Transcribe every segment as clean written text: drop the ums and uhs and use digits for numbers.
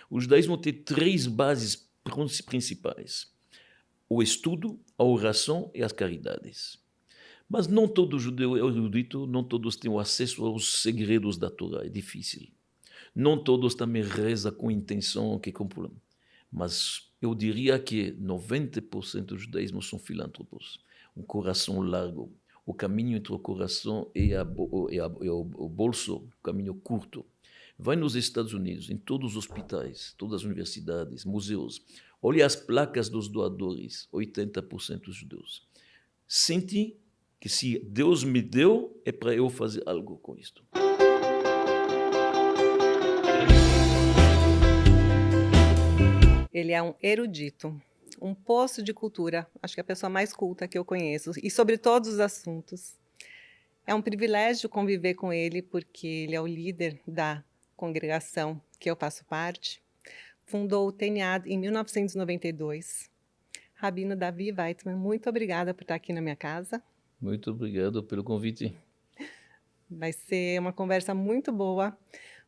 O judaísmo tem três bases principais: o estudo, a oração e as caridades. Mas não todo judeu é erudito, não todos têm o acesso aos segredos da Torá, é difícil. Não todos também rezam com intenção que cumpram. Mas eu diria que 90% dos judaísmos são filântropos. Um coração largo. O caminho entre o coração e o bolso, o caminho curto. Vai nos Estados Unidos, em todos os hospitais, todas as universidades, museus. Olha as placas dos doadores, 80% judeus. Sente que se Deus me deu, é para eu fazer algo com isto. Ele é um erudito, um poço de cultura, acho que é a pessoa mais culta que eu conheço, e sobre todos os assuntos. É um privilégio conviver com ele, porque ele é o líder da congregação que eu faço parte. Fundou o TNA em 1992. Rabino Davi Weitman, muito obrigada por estar aqui na minha casa. Muito obrigado pelo convite. Vai ser uma conversa muito boa,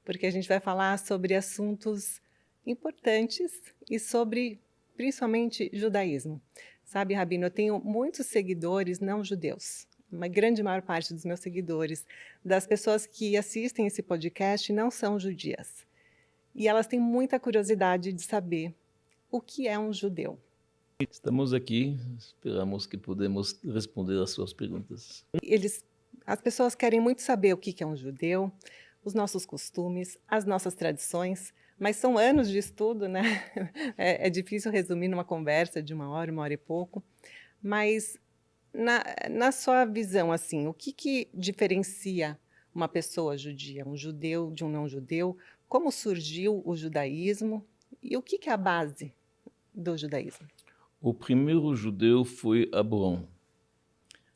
porque a gente vai falar sobre assuntos importantes e sobre, principalmente, judaísmo. Sabe, Rabino, eu tenho muitos seguidores não judeus. Uma grande maior parte dos meus seguidores, das pessoas que assistem esse podcast, não são judias. E elas têm muita curiosidade de saber o que é um judeu. Estamos aqui, esperamos que podemos responder às suas perguntas. As pessoas querem muito saber o que é um judeu, os nossos costumes, as nossas tradições, mas são anos de estudo, né? É difícil resumir numa conversa de uma hora e pouco. Mas, na sua visão, assim, o que diferencia uma pessoa judia, um judeu de um não-judeu? Como surgiu o judaísmo? E o que é a base do judaísmo? O primeiro judeu foi Abraão,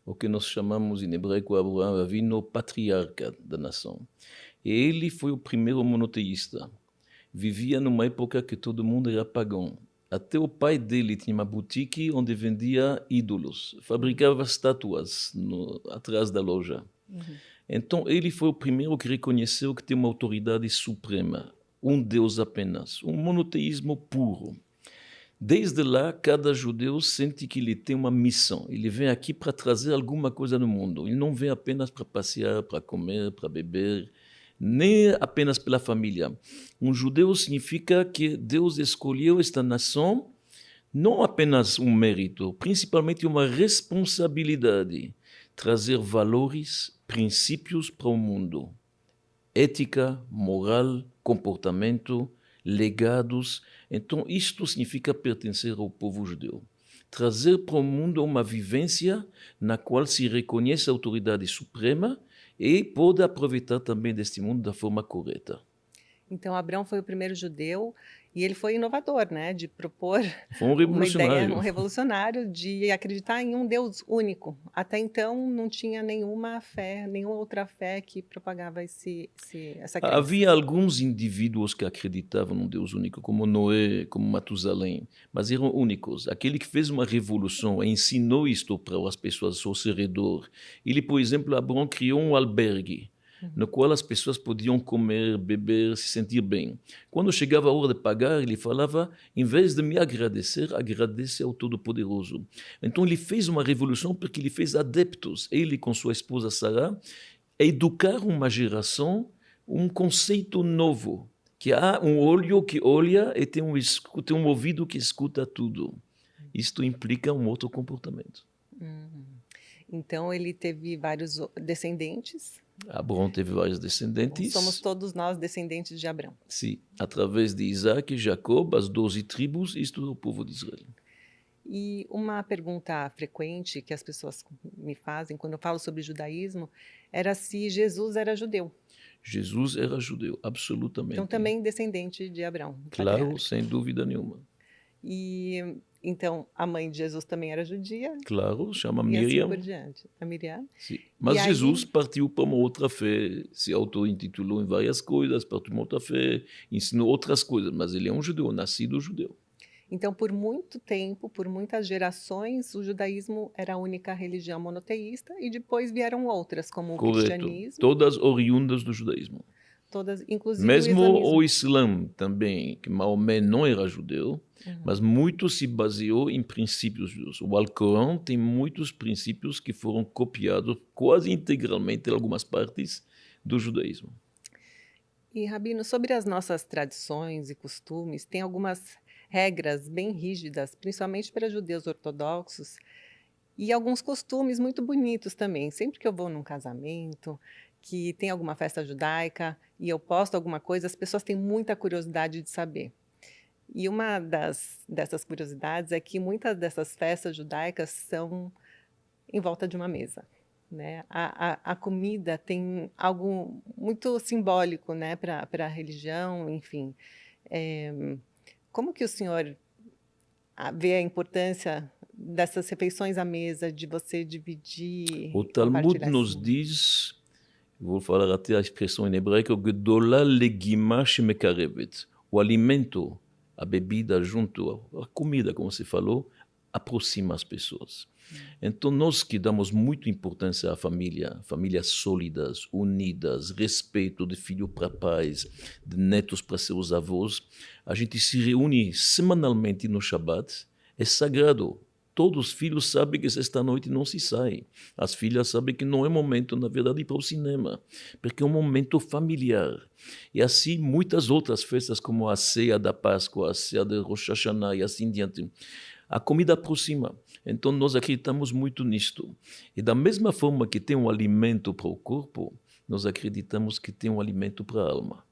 o que nós chamamos em hebraico Abraão Avinu, patriarca da nação. E ele foi o primeiro monoteísta. Vivia numa época que todo mundo era pagão. Até o pai dele tinha uma boutique onde vendia ídolos, fabricava estátuas atrás da loja. Então ele foi o primeiro que reconheceu que tem uma autoridade suprema, um Deus apenas, um monoteísmo puro. Desde lá, cada judeu sente que ele tem uma missão. Ele vem aqui para trazer alguma coisa no mundo. Ele não vem apenas para passear, para comer, para beber, nem apenas pela família. Um judeu significa que Deus escolheu esta nação não apenas um mérito, principalmente uma responsabilidade. Trazer valores, princípios para o mundo. Ética, moral, comportamento, legados. Então, isto significa pertencer ao povo judeu. Trazer para o mundo uma vivência na qual se reconhece a autoridade suprema e pode aproveitar também deste mundo da forma correta. Então, Abraão foi o primeiro judeu e ele foi inovador, né? De propor uma ideia, um revolucionário de acreditar em um Deus único. Até então, não tinha nenhuma outra fé que propagava essa crença. Havia alguns indivíduos que acreditavam num Deus único, como Noé, como Matusalém, mas eram únicos. Aquele que fez uma revolução e ensinou isto para as pessoas ao seu redor. Ele, por exemplo, Abraão criou um albergue, no qual as pessoas podiam comer, beber, se sentir bem. Quando chegava a hora de pagar, ele falava, em vez de me agradecer, agradece ao Todo-Poderoso. Então ele fez uma revolução porque ele fez adeptos, ele com sua esposa Sarah, educar uma geração, um conceito novo, que há um olho que olha e tem um ouvido que escuta tudo. Isto implica um outro comportamento. Então ele teve vários descendentes. Abraão teve vários descendentes. Somos todos nós descendentes de Abraão. Sim, através de Isaac e Jacob, as 12 tribos, isto é o povo de Israel. E uma pergunta frequente que as pessoas me fazem quando eu falo sobre judaísmo era se Jesus era judeu. Jesus era judeu, absolutamente. Então também descendente de Abraão. Claro, patriarca. sem dúvida nenhuma. E então a mãe de Jesus também era judia. Claro, chama E Miriam. assim por diante. A Miriam. Sim. Mas E Jesus aí... partiu para uma outra fé, se auto-intitulou em várias coisas, partiu para uma outra fé, ensinou outras coisas, mas ele é um judeu, nascido judeu. Então, por muito tempo, por muitas gerações, o judaísmo era a única religião monoteísta e depois vieram outras, como o Correto. cristianismo. Todas oriundas do judaísmo. todas, inclusive o Mesmo o islamismo. Islã também, que Maomé não era judeu, mas muito se baseou em princípios judeus. O Alcorão tem muitos princípios que foram copiados quase integralmente em algumas partes do judaísmo. E, Rabino, sobre as nossas tradições e costumes, tem algumas regras bem rígidas, principalmente para judeus ortodoxos, e alguns costumes muito bonitos também. Sempre que eu vou num casamento, que tem alguma festa judaica e eu posto alguma coisa, as pessoas têm muita curiosidade de saber. E uma dessas curiosidades é que muitas dessas festas judaicas são em volta de uma mesa, né? A comida tem algo muito simbólico, né, para a religião, enfim. Como que o senhor vê a importância dessas refeições à mesa, de você dividir O e Talmud compartilhar nos assim? diz, vou falar até a expressão em hebraico, Gedolah legima shemekarevet. O alimento, a bebida junto, a comida, como você falou, aproxima as pessoas. Então, nós que damos muita importância à família, famílias sólidas, unidas, respeito de filho para pais, de netos para seus avós, a gente se reúne semanalmente no Shabbat, é sagrado. Todos os filhos sabem que sexta-noite não se sai. As filhas sabem que não é momento, na verdade, ir para o cinema, porque é um momento familiar. E assim, muitas outras festas, como a ceia da Páscoa, a ceia de Rosh Hashanah e assim diante. A comida aproxima. Então, nós acreditamos muito nisto. E da mesma forma que tem um alimento para o corpo, nós acreditamos que tem um alimento para a alma.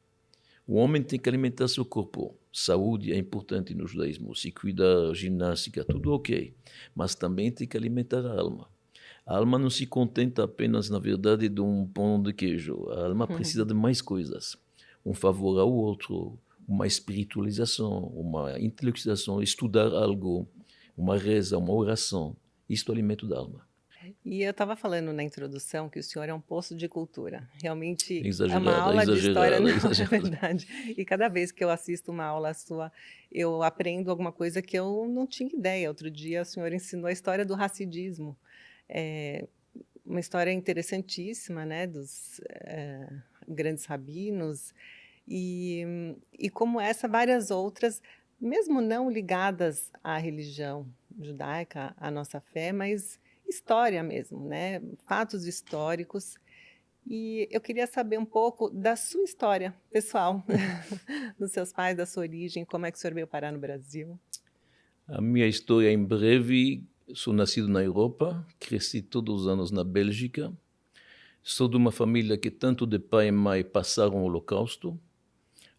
O homem tem que alimentar seu corpo. Saúde é importante no judaísmo. Se cuidar, ginástica, tudo ok. Mas também tem que alimentar a alma. A alma não se contenta apenas, na verdade, de um pão de queijo. A alma precisa de mais coisas. Um favor ao outro, uma espiritualização, uma intelectualização, estudar algo, uma reza, uma oração. Isto é o alimento da alma. E eu estava falando na introdução que o senhor é um poço de cultura. Realmente é uma Exagerada, aula de história, exagerada, não, é exagerada. verdade. E cada vez que eu assisto uma aula sua, eu aprendo alguma coisa que eu não tinha ideia. Outro dia o senhor ensinou a história do racidismo. É uma história interessantíssima, né, dos grandes rabinos. E como essa, várias outras, mesmo não ligadas à religião judaica, à nossa fé, mas história mesmo, né? Fatos históricos. E eu queria saber um pouco da sua história pessoal, dos seus pais, da sua origem, como é que o senhor veio parar no Brasil? A minha história em breve, sou nascido na Europa, cresci todos os anos na Bélgica, sou de uma família que tanto de pai e mãe passaram o Holocausto,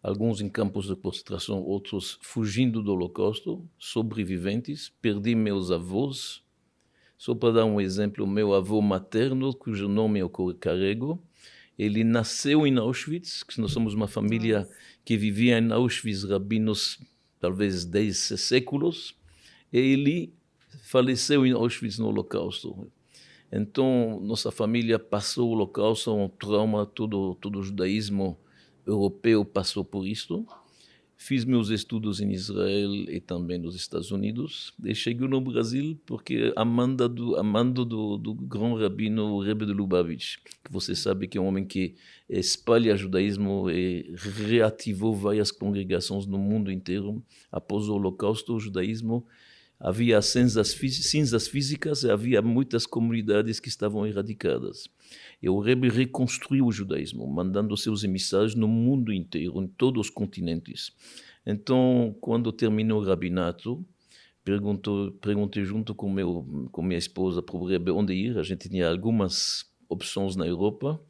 alguns em campos de concentração, outros fugindo do Holocausto, sobreviventes, perdi meus avós. Só para dar um exemplo, meu avô materno, cujo nome eu carrego, ele nasceu em Auschwitz, que nós somos uma família Nossa. que vivia em Auschwitz, rabinos, talvez 10 séculos, e ele faleceu em Auschwitz no Holocausto. Então, nossa família passou o Holocausto, um trauma, todo o judaísmo europeu passou por isso. Fiz meus estudos em Israel e também nos Estados Unidos. E cheguei no Brasil porque amando do grão rabino Rebbe de Lubavitch, que você sabe que é um homem que espalha judaísmo e reativou várias congregações no mundo inteiro. Após o Holocausto, o judaísmo havia cinzas físicas e havia muitas comunidades que estavam erradicadas. E o Rebbe reconstruiu o judaísmo, mandando seus emissários no mundo inteiro, em todos os continentes. Então, quando terminou o rabinato, perguntei junto com minha esposa para o Rebbe onde ir. A gente tinha algumas opções na Europa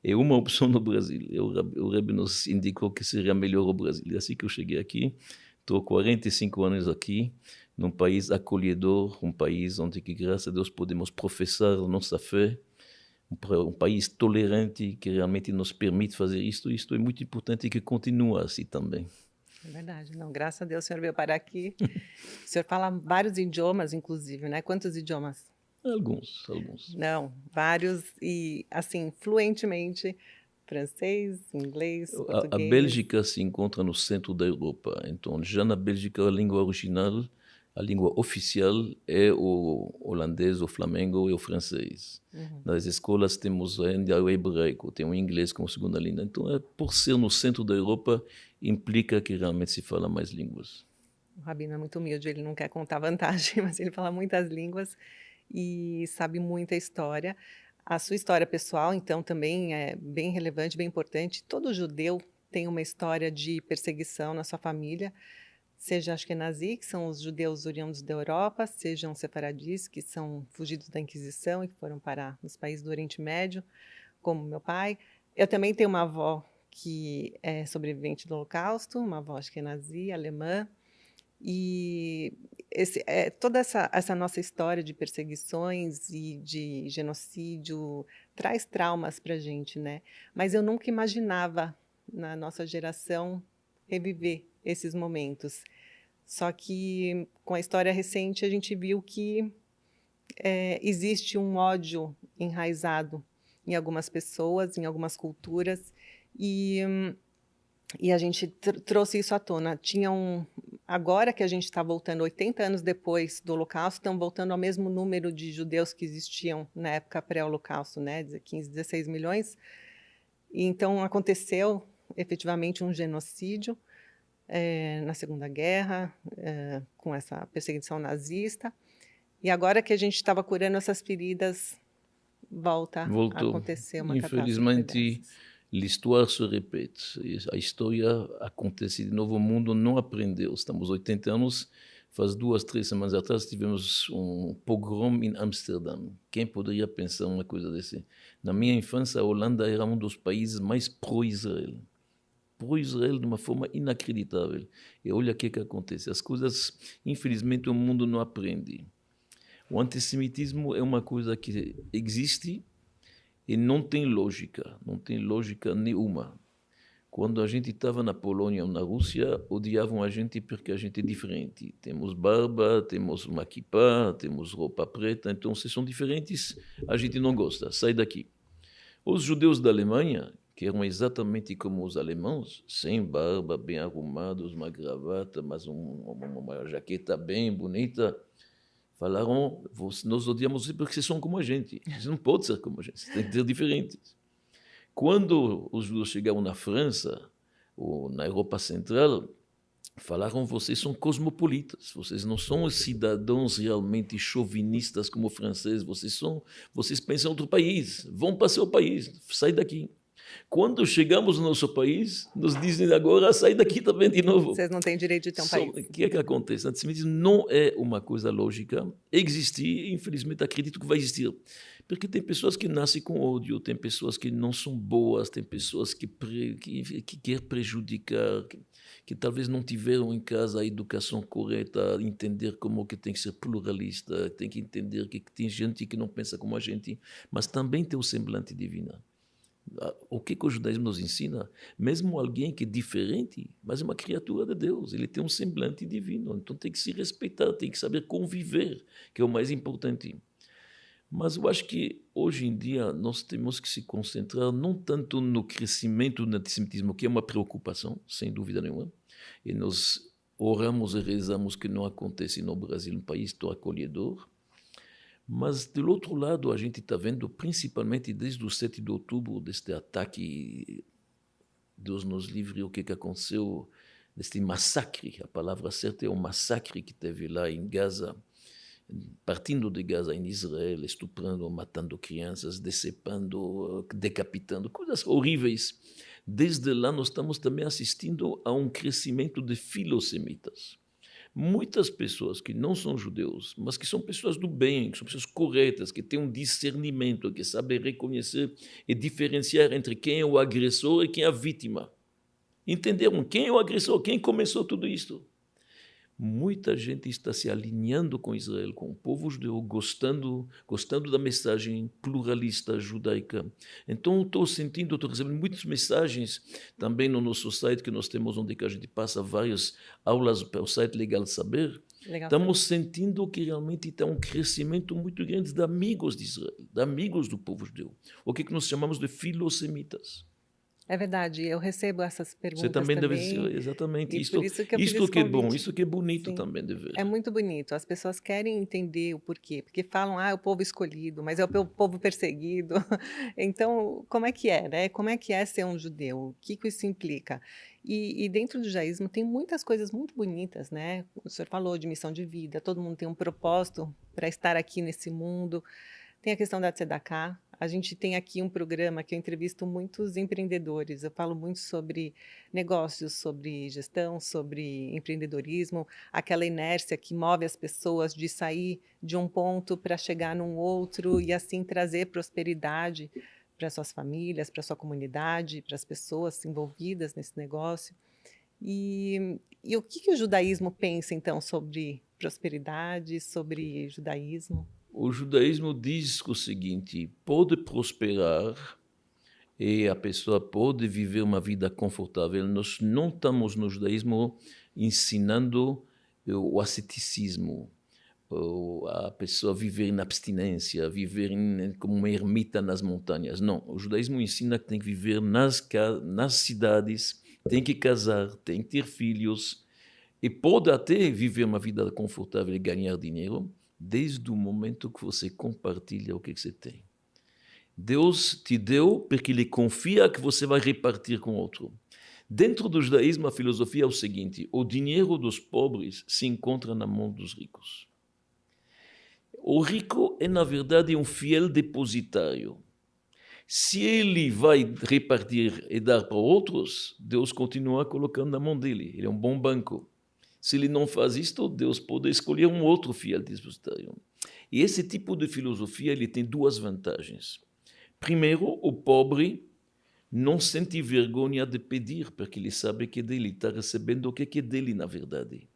e uma opção no Brasil. E o Rebbe nos indicou que seria melhor o Brasil. E assim que eu cheguei aqui, estou 45 anos aqui, num país acolhedor, um país onde, que, graças a Deus, podemos professar nossa fé, um país tolerante que realmente nos permite fazer isto. Isto é muito importante e que continua assim também. É verdade. Não, graças a Deus o senhor veio parar aqui. O senhor fala vários idiomas, inclusive, né? Quantos idiomas? Alguns. Não, vários e, assim, fluentemente. Francês, inglês, A português. Bélgica se encontra no centro da Europa, então já na Bélgica a língua original a língua oficial é o holandês, o flamengo e o francês. Nas escolas temos ainda o hebraico, tem o inglês como segunda língua. Então, por ser no centro da Europa, implica que realmente se fala mais línguas. O Rabino é muito humilde, ele não quer contar vantagem, mas ele fala muitas línguas e sabe muita história. A sua história pessoal, então, também é bem relevante, bem importante. Todo judeu tem uma história de perseguição na sua família, seja Ashkenazi, que são os judeus oriundos da Europa, sejam sefaradis, que são fugidos da Inquisição e que foram parar nos países do Oriente Médio, como meu pai. Eu também tenho uma avó que é sobrevivente do Holocausto, uma avó Ashkenazi, alemã, e toda essa nossa história de perseguições e de genocídio traz traumas para a gente, né? Mas eu nunca imaginava, na nossa geração, reviver esses momentos. Só que, com a história recente, a gente viu que existe um ódio enraizado em algumas pessoas, em algumas culturas, e a gente trouxe isso à tona. Agora que a gente está voltando, 80 anos depois do Holocausto, estão voltando ao mesmo número de judeus que existiam na época pré-Holocausto, né? 15, 16 milhões. E então aconteceu efetivamente um genocídio na Segunda Guerra, com essa perseguição nazista. E agora que a gente estava curando essas feridas, volta a acontecer uma catástrofe dessas. L'histoire se répète. A história acontece de novo, o mundo não aprendeu. Estamos 80 anos, faz 2, 3 semanas atrás tivemos um pogrom em Amsterdã. Quem poderia pensar uma coisa desse? Na minha infância, a Holanda era um dos países mais pró-Israel. Pró-Israel de uma forma inacreditável. E olha o que acontece. As coisas, infelizmente, o mundo não aprende. O antissemitismo é uma coisa que existe e não tem lógica nenhuma. Quando a gente estava na Polônia ou na Rússia, odiavam a gente porque a gente é diferente. Temos barba, temos uma kippah, temos roupa preta, então se são diferentes, a gente não gosta, sai daqui. Os judeus da Alemanha, que eram exatamente como os alemães, sem barba, bem arrumados, uma gravata, mas uma jaqueta bem bonita, falaram, nós odiamos você porque vocês são como a gente. Você não pode ser como a gente, você tem que ser diferentes. Quando os judeus chegaram na França, ou na Europa Central, falaram, vocês são cosmopolitas, vocês não são cidadãos realmente chauvinistas como franceses, vocês pensam em outro país, vão para seu país, sai daqui. Quando chegamos no nosso país, nos dizem agora, sai daqui também de novo. Vocês não têm direito de ter um país. O que é que acontece? O antissemitismo não é uma coisa lógica. Existir, infelizmente, acredito que vai existir. Porque tem pessoas que nascem com ódio, tem pessoas que não são boas, tem pessoas que querem prejudicar, que talvez não tiveram em casa a educação correta, entender como que tem que ser pluralista, tem que entender que tem gente que não pensa como a gente, mas também tem o semblante divino. O que o judaísmo nos ensina? Mesmo alguém que é diferente, mas é uma criatura de Deus, ele tem um semblante divino, então tem que se respeitar, tem que saber conviver, que é o mais importante. Mas eu acho que hoje em dia nós temos que se concentrar não tanto no crescimento do antissemitismo, que é uma preocupação, sem dúvida nenhuma, e nós oramos e rezamos que não aconteça no Brasil, um país tão acolhedor. Mas, do outro lado, a gente está vendo, principalmente desde o 7 de outubro, deste ataque, Deus nos livre, o que aconteceu, deste massacre, a palavra certa é o massacre que teve lá em Gaza, partindo de Gaza em Israel, estuprando, matando crianças, decepando, decapitando, coisas horríveis. Desde lá nós estamos também assistindo a um crescimento de filossemitas. Muitas pessoas que não são judeus, mas que são pessoas do bem, que são pessoas corretas, que têm um discernimento, que sabem reconhecer e diferenciar entre quem é o agressor e quem é a vítima. Entenderam quem é o agressor, quem começou tudo isto? Muita gente está se alinhando com Israel, com o povo judeu, gostando da mensagem pluralista judaica. Então, estou recebendo muitas mensagens também no nosso site, que nós temos, onde a gente passa várias aulas para o site Legal Saber. Estamos sentindo que realmente está um crescimento muito grande de amigos de Israel, de amigos do povo judeu. O que nós chamamos de filossemitas. É verdade, eu recebo essas Você perguntas também deve também, ser exatamente e por isto, isso que eu fiz isto esse que é bom, convite. isto que é bonito Sim, também de ver. é muito bonito. As pessoas querem entender o porquê, porque falam: "Ah, é o povo escolhido", mas é o povo perseguido. Então, como é que é, né? Como é que é ser um judeu? O que que isso implica? E dentro do judaísmo tem muitas coisas muito bonitas, né? O senhor falou de missão de vida, todo mundo tem um propósito para estar aqui nesse mundo. Tem a questão da tzedakah. A gente tem aqui um programa que eu entrevisto muitos empreendedores. Eu falo muito sobre negócios, sobre gestão, sobre empreendedorismo, aquela inércia que move as pessoas de sair de um ponto para chegar num outro e assim trazer prosperidade para suas famílias, para sua comunidade, para as pessoas envolvidas nesse negócio. E o que que o judaísmo pensa então sobre prosperidade, sobre judaísmo? O judaísmo diz o seguinte: pode prosperar e a pessoa pode viver uma vida confortável. Nós não estamos no judaísmo ensinando o asceticismo, ou a pessoa viver em abstinência, viver como uma ermita nas montanhas. Não, o judaísmo ensina que tem que viver nas cidades, tem que casar, tem que ter filhos, e pode até viver uma vida confortável e ganhar dinheiro, desde o momento que você compartilha o que você tem. Deus te deu porque Ele confia que você vai repartir com outro. Dentro do judaísmo, a filosofia é o seguinte: o dinheiro dos pobres se encontra na mão dos ricos. O rico é, na verdade, um fiel depositário. Se ele vai repartir e dar para outros, Deus continua colocando na mão dele. Ele é um bom banco. Se ele não faz isto, Deus pode escolher um outro fiel depositário. E esse tipo de filosofia ele tem duas vantagens. Primeiro, o pobre não sente vergonha de pedir, porque ele sabe que é dele, está recebendo o que é dele, na verdade.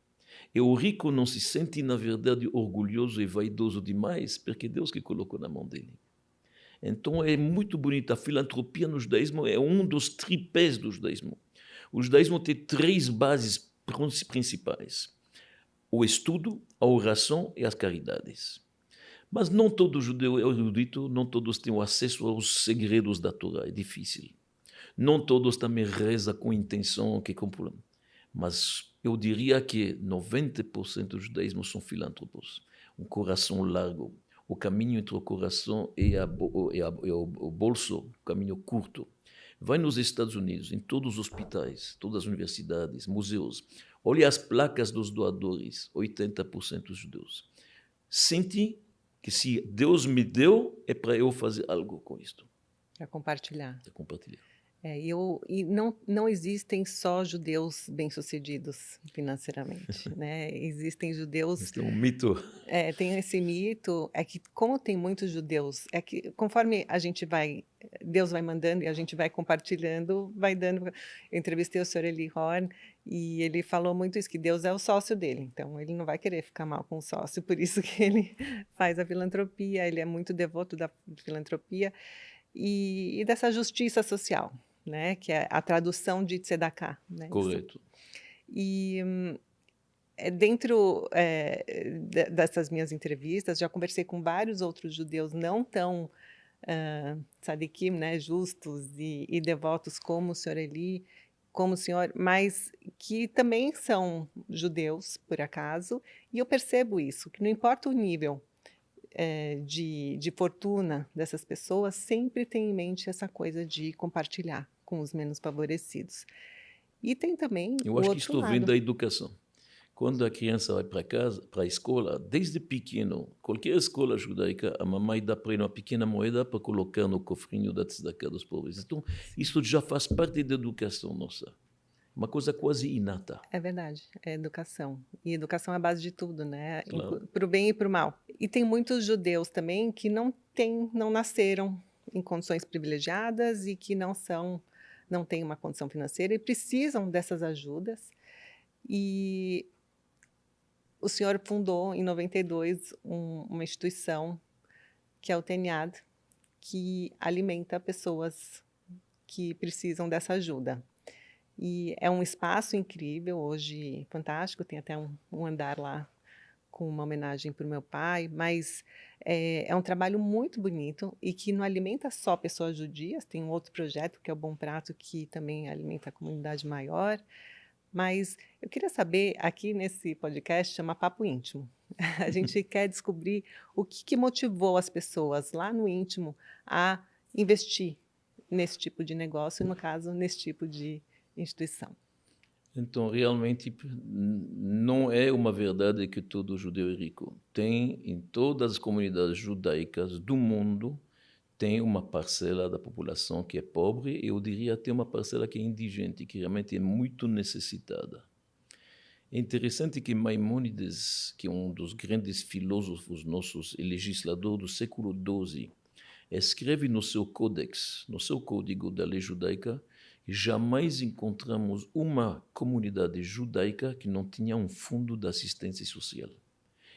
E o rico não se sente, na verdade, orgulhoso e vaidoso demais, porque é Deus que colocou na mão dele. Então é muito bonito. A filantropia no judaísmo é um dos tripés do judaísmo. O judaísmo tem três bases principais: o estudo, a oração e as caridades. Mas não todo judeu é erudito, não todos têm o acesso aos segredos da Torá, é difícil. Não todos também rezam com intenção que cumpram. Mas eu diria que 90% dos judaísmos são filântropos. Um coração largo. O caminho entre o coração e o bolso, o caminho curto. Vai nos Estados Unidos, em todos os hospitais, todas as universidades, museus. Olha as placas dos doadores, 80% judeus. Sente que se Deus me deu, é para eu fazer algo com isto. Para compartilhar. É compartilhar. E não existem só judeus bem-sucedidos financeiramente, né? Existem judeus, Isso é um mito. tem esse mito, é que como tem muitos judeus, é que conforme a gente vai, Deus vai mandando e a gente vai compartilhando, vai dando. Eu entrevistei o senhor Eli Horn e ele falou muito isso, que Deus é o sócio dele, então ele não vai querer ficar mal com o sócio, por isso que ele faz a filantropia, ele é muito devoto da filantropia e dessa justiça social, né, que é a tradução de tzedakah, né, isso. Correto. E, dentro, dessas minhas entrevistas, já conversei com vários outros judeus não tão, tzadikim, né, justos e devotos como o senhor Eli, como o senhor, mas que também são judeus, por acaso, e eu percebo isso, que não importa o nível de fortuna dessas pessoas, sempre tem em mente essa coisa de compartilhar com os menos favorecidos. E tem também Eu o acho que outro isto vem lado. da educação. Quando a criança vai para casa, para a escola, desde pequeno, qualquer escola judaica, a mamãe dá para ele uma pequena moeda para colocar no cofrinho da tzedakah dos pobres. Então, isso já faz parte da educação nossa. Uma coisa quase inata. É verdade, é educação. E educação é a base de tudo, né? Claro. Para o bem e para o mal. E tem muitos judeus também que não nasceram em condições privilegiadas e que não têm uma condição financeira e precisam dessas ajudas. E o senhor fundou em 92 uma instituição que é o TENIAD, que alimenta pessoas que precisam dessa ajuda. E é um espaço incrível, hoje fantástico, tem até um andar lá com uma homenagem para o meu pai, mas é um trabalho muito bonito e que não alimenta só pessoas judias, tem um outro projeto que é o Bom Prato, que também alimenta a comunidade maior, mas eu queria saber, aqui nesse podcast chama Papo Íntimo, a gente quer descobrir o que motivou as pessoas lá no íntimo a investir nesse tipo de negócio, no caso, nesse tipo de instituição. Então, realmente, não é uma verdade que todo judeu é rico. Tem, em todas as comunidades judaicas do mundo, tem uma parcela da população que é pobre, e eu diria até uma parcela que é indigente, que realmente é muito necessitada. É interessante que Maimônides, que é um dos grandes filósofos nossos e legislador do século XII, escreve no seu códex, no seu código da lei judaica, que jamais encontramos uma comunidade judaica que não tinha um fundo de assistência social.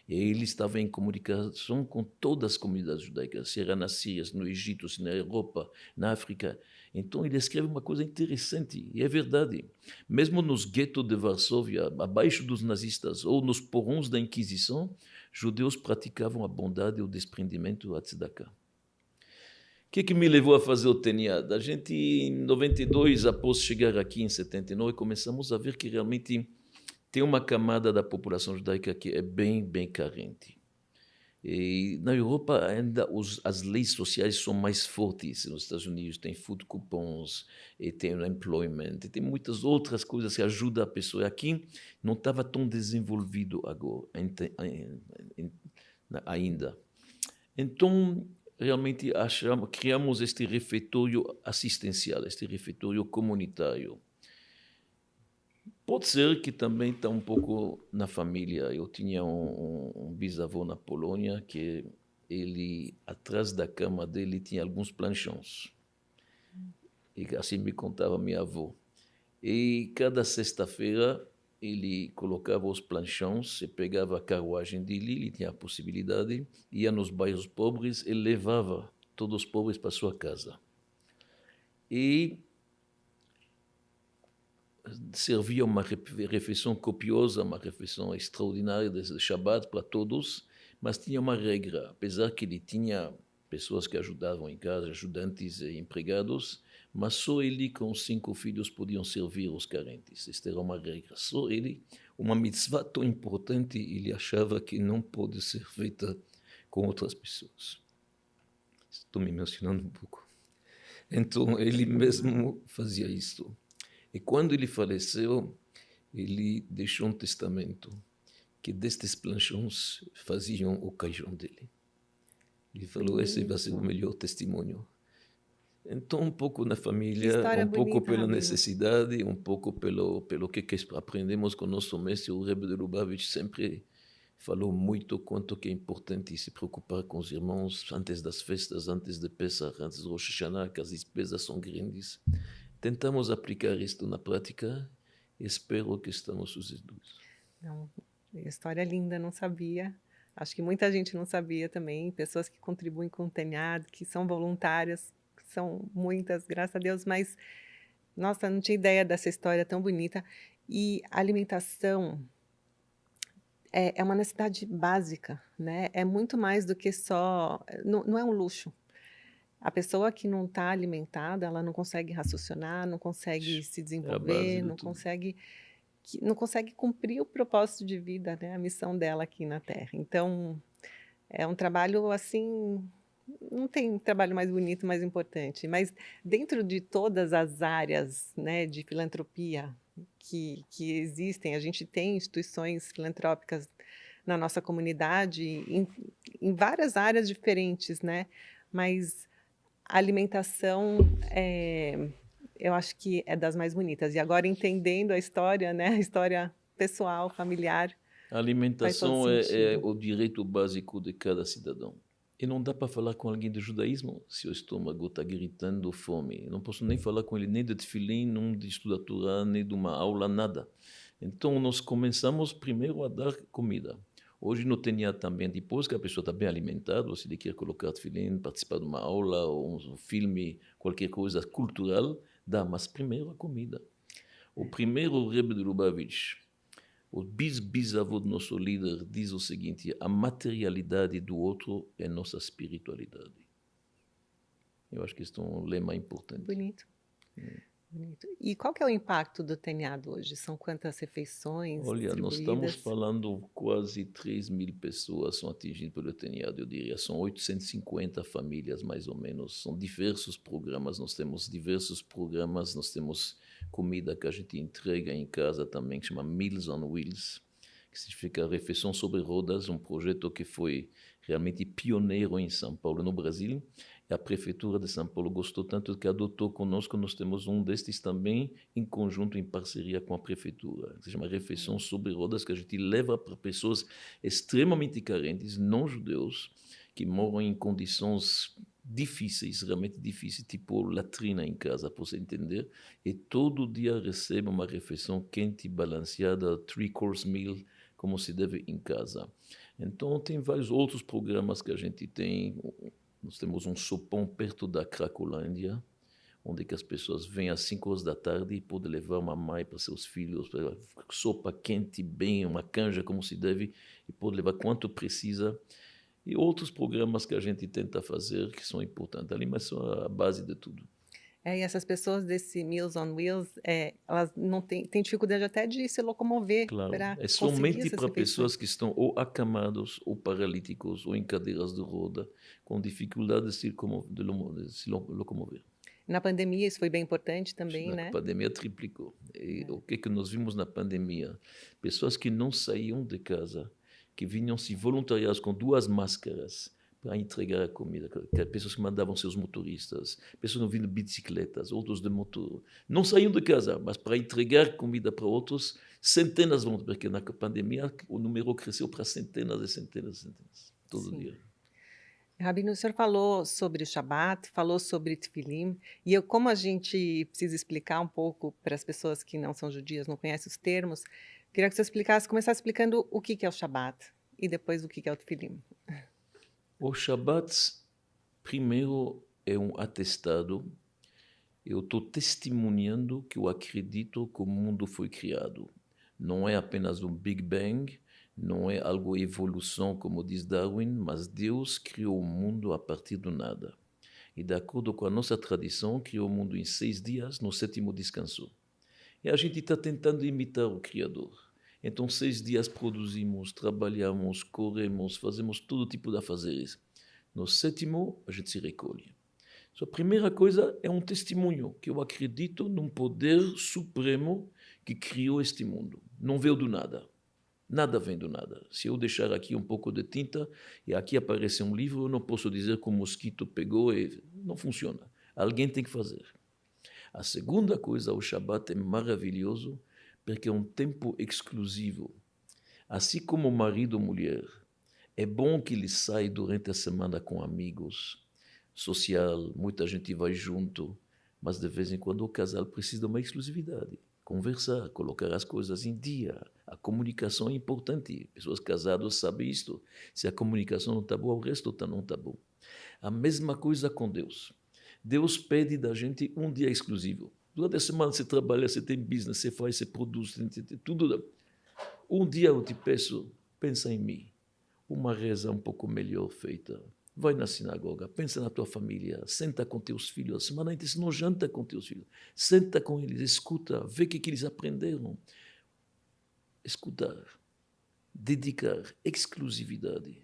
E ele estava em comunicação com todas as comunidades judaicas, se era na Síria, no Egito, se na Europa, na África. Então ele escreve uma coisa interessante, e é verdade. Mesmo nos guetos de Varsóvia, abaixo dos nazistas, ou nos porões da Inquisição, judeus praticavam a bondade, o desprendimento, a tzedakah. O que me levou a fazer o TNA? A gente, em 92, após chegar aqui em 79, começamos a ver que realmente tem uma camada da população judaica que é bem, bem carente. E na Europa ainda as leis sociais são mais fortes. Nos Estados Unidos tem food coupons, e tem o employment, e tem muitas outras coisas que ajudam a pessoa. Aqui não estava tão desenvolvido agora, ainda. Então, realmente criamos este refeitório assistencial, este refeitório comunitário. Pode ser que também está um pouco na família. Eu tinha um bisavô na Polônia que ele, atrás da cama dele, tinha alguns planchões. E assim me contava minha avó. E cada sexta-feira ele colocava os planchões e pegava a carruagem dele, ele tinha a possibilidade, ia nos bairros pobres e levava todos os pobres para sua casa. E servia uma refeição copiosa, uma refeição extraordinária de Shabbat para todos, mas tinha uma regra, apesar que ele tinha pessoas que ajudavam em casa, ajudantes e empregados, mas só ele com 5 filhos podiam servir os carentes. Esta era uma regra. Só ele, uma mitzvah tão importante, ele achava que não pode ser feita com outras pessoas. Estou me emocionando um pouco. Então, ele mesmo fazia isso. E quando ele faleceu, ele deixou um testamento que destes planchões faziam o caixão dele. Ele falou, esse vai ser o melhor testemunho. Então, um pouco na família, um pouco bonita, pela Rabino. necessidade, um pouco pelo que aprendemos com o nosso mestre, o Rebbe de Lubavitch, sempre falou muito quanto que é importante se preocupar com os irmãos antes das festas, antes de Pesach, antes de Rosh Hashanah, que as despesas são grandes. Tentamos aplicar isto na prática e espero que estamos sucedidos. Não, história linda, não sabia. Acho que muita gente não sabia também, pessoas que contribuem com o TNA, que são voluntárias, que são muitas, graças a Deus, mas, nossa, não tinha ideia dessa história tão bonita. E a alimentação é uma necessidade básica, né? É muito mais do que só... Não é um luxo. A pessoa que não está alimentada, ela não consegue raciocinar, não consegue se desenvolver, não consegue cumprir o propósito de vida, né? A missão dela aqui na Terra. Então, é um trabalho assim, não tem trabalho mais bonito, mais importante, mas dentro de todas as áreas, né, de filantropia que existem, a gente tem instituições filantrópicas na nossa comunidade, em várias áreas diferentes, né? Mas a alimentação, eu acho que é das mais bonitas. E agora, entendendo a história, né, a história pessoal, familiar, A alimentação faz todo é sentido. o direito básico de cada cidadão. E não dá para falar com alguém do judaísmo se o estômago está gritando fome. Não posso nem falar com ele nem de tefilim, nem de estudar Torá, nem de uma aula, nada. Então, nós começamos primeiro a dar comida. Hoje no TNA também, depois que a pessoa está bem alimentada, se ele quer colocar tefilim, participar de uma aula, ou um filme, qualquer coisa cultural, dá, mas primeiro a comida. O primeiro Rebbe de Lubavitch, O bisavô do nosso líder diz o seguinte: a materialidade do outro é nossa espiritualidade. Eu acho que isso é um lema importante. Bonito. Bonito. E qual que é o impacto do Teniado hoje? São quantas refeições Olha, nós estamos distribuídas? falando quase 3.000 pessoas são atingidas pelo Teniado, eu diria. São 850 famílias, mais ou menos. São diversos programas, nós temos comida que a gente entrega em casa também, que chama Meals on Wheels, que significa refeição sobre rodas, um projeto que foi realmente pioneiro em São Paulo, no Brasil. E a Prefeitura de São Paulo gostou tanto que adotou conosco, nós temos um destes também em conjunto, em parceria com a Prefeitura. Se chama Refeição sobre Rodas, que a gente leva para pessoas extremamente carentes, não judeus, que moram em condições difíceis, realmente difíceis, tipo latrina em casa, para você entender, e todo dia recebe uma refeição quente e balanceada, three-course meal, como se deve em casa. Então, tem vários outros programas que a gente tem. Nós temos um sopão perto da Cracolândia, onde que as pessoas vêm às 5 horas da tarde e podem levar uma mãe para seus filhos, sopa quente, bem, uma canja como se deve, e pode levar quanto precisa. E outros programas que a gente tenta fazer que são importantes. A alimentação é a base de tudo. E essas pessoas desse Meals on Wheels, elas não têm dificuldade até de se locomover Claro, para é conseguir somente essas para refeições. pessoas que estão ou acamados, ou paralíticos, ou em cadeiras de roda, com dificuldade de se locomover. Na pandemia isso foi bem importante também, Na né? pandemia triplicou. E o que nós vimos na pandemia? Pessoas que não saíam de casa, que vinham se voluntariar com 2 máscaras para entregar a comida. Pessoas que mandavam seus motoristas, pessoas vindo de bicicletas, outros de motor. Não saíam de casa, mas para entregar comida para outros, centenas vão, porque na pandemia o número cresceu para centenas e centenas e centenas, todo Sim. dia. Rabino, o senhor falou sobre o Shabat, falou sobre Tefilim, e como a gente precisa explicar um pouco para as pessoas que não são judias, não conhecem os termos, queria que você começasse explicando o que é o Shabat e depois o que é o Tefilim. O Shabat, primeiro, é um atestado. Eu estou testemunhando que eu acredito que o mundo foi criado. Não é apenas um Big Bang, não é algo evolução, como diz Darwin, mas Deus criou o mundo a partir do nada. E de acordo com a nossa tradição, criou o mundo em 6 dias, no 7º descansou. E a gente está tentando imitar o Criador. Então, 6 dias produzimos, trabalhamos, corremos, fazemos todo tipo de afazeres. No 7º, a gente se recolhe. A primeira coisa é um testemunho, que eu acredito num poder supremo que criou este mundo. Não veio do nada. Nada vem do nada. Se eu deixar aqui um pouco de tinta e aqui aparecer um livro, eu não posso dizer que o mosquito pegou e não funciona. Alguém tem que fazer. A segunda coisa, o Shabat é maravilhoso porque é um tempo exclusivo. Assim como o marido ou mulher, é bom que ele saia durante a semana com amigos, social, muita gente vai junto, mas de vez em quando o casal precisa de uma exclusividade. Conversar, colocar as coisas em dia. A comunicação é importante. Pessoas casadas sabem isto. Se a comunicação não está boa, o resto não está bom. A mesma coisa com Deus. Deus pede da gente um dia exclusivo. Durante a semana você trabalha, você tem business, você faz, você produz, tudo. Um dia eu te peço, pensa em mim. Uma reza um pouco melhor feita. Vai na sinagoga, pensa na tua família, senta com teus filhos. A semana inteira, não janta com teus filhos. Senta com eles, escuta, vê o que eles aprenderam. Escutar, dedicar, exclusividade.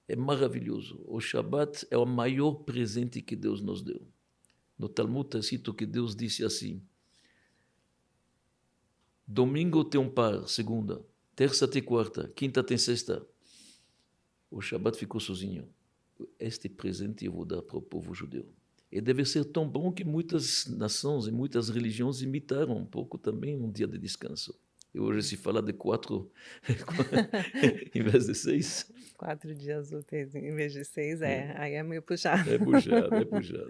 É maravilhoso. O Shabat é o maior presente que Deus nos deu. No Talmud está escrito que Deus disse assim: domingo tem um par, segunda, terça tem quarta, quinta tem sexta. O Shabat ficou sozinho. Este presente eu vou dar para o povo judeu. E deve ser tão bom que muitas nações e muitas religiões imitaram um pouco também um dia de descanso. E hoje se fala de 4 em vez de 6. 4 dias úteis em vez de 6, aí é meio puxado. É puxado, é puxado.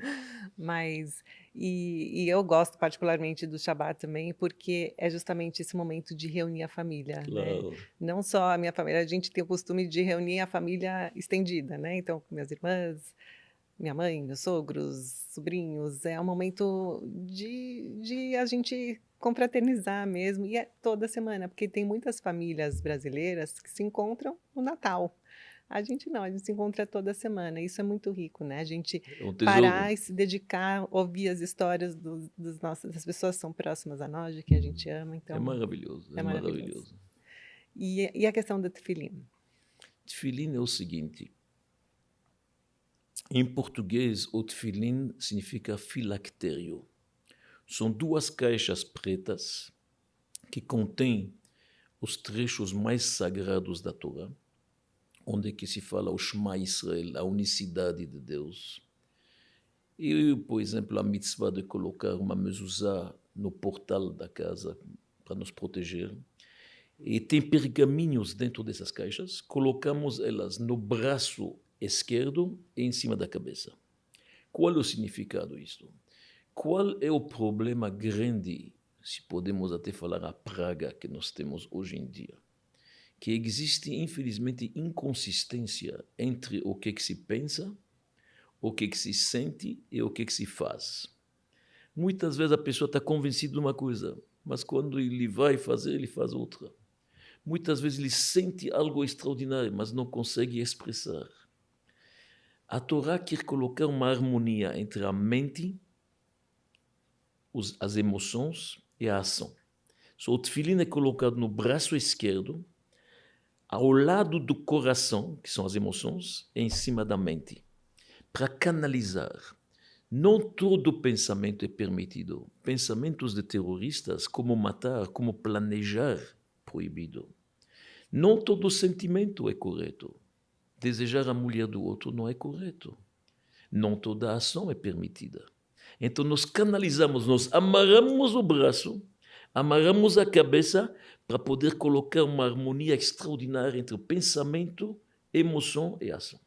Mas, eu gosto particularmente do Shabat também, porque é justamente esse momento de reunir a família, né? Claro. Não só a minha família, a gente tem o costume de reunir a família estendida, né? Então, com minhas irmãs, minha mãe, meus sogros, sobrinhos, é um momento de a gente confraternizar mesmo, e é toda semana, porque tem muitas famílias brasileiras que se encontram no Natal. A gente não, a gente se encontra toda semana, isso é muito rico, né, a gente É um parar tesouro. e se dedicar, ouvir as histórias dos nossos das pessoas que são próximas a nós, de quem a gente ama, É então maravilhoso, é é maravilhoso. maravilhoso. E a questão do tefilim? Tefilim é o seguinte. Em português, o tefilim significa filactério. São duas caixas pretas que contêm os trechos mais sagrados da Torá, onde que se fala o Shema Israel, a unicidade de Deus. E, por exemplo, a mitzvah de colocar uma mezuzá no portal da casa para nos proteger. E tem pergaminhos dentro dessas caixas, colocamos elas no braço esquerdo e em cima da cabeça. Qual é o significado disto? Qual é o problema grande, se podemos até falar a praga que nós temos hoje em dia? Que existe, infelizmente, inconsistência entre o que se pensa, o que se sente e o que se faz. Muitas vezes a pessoa está convencida de uma coisa, mas quando ele vai fazer, ele faz outra. Muitas vezes ele sente algo extraordinário, mas não consegue expressar. A Torá quer colocar uma harmonia entre a mente, as emoções e a ação. O tefilim é colocado no braço esquerdo, ao lado do coração, que são as emoções, e em cima da mente, para canalizar. Não todo pensamento é permitido. Pensamentos de terroristas, como matar, como planejar, proibido. Não todo sentimento é correto. Desejar a mulher do outro não é correto. Não toda ação é permitida. Então nós canalizamos, nós amarramos o braço, amarramos a cabeça para poder colocar uma harmonia extraordinária entre o pensamento, emoção e ação,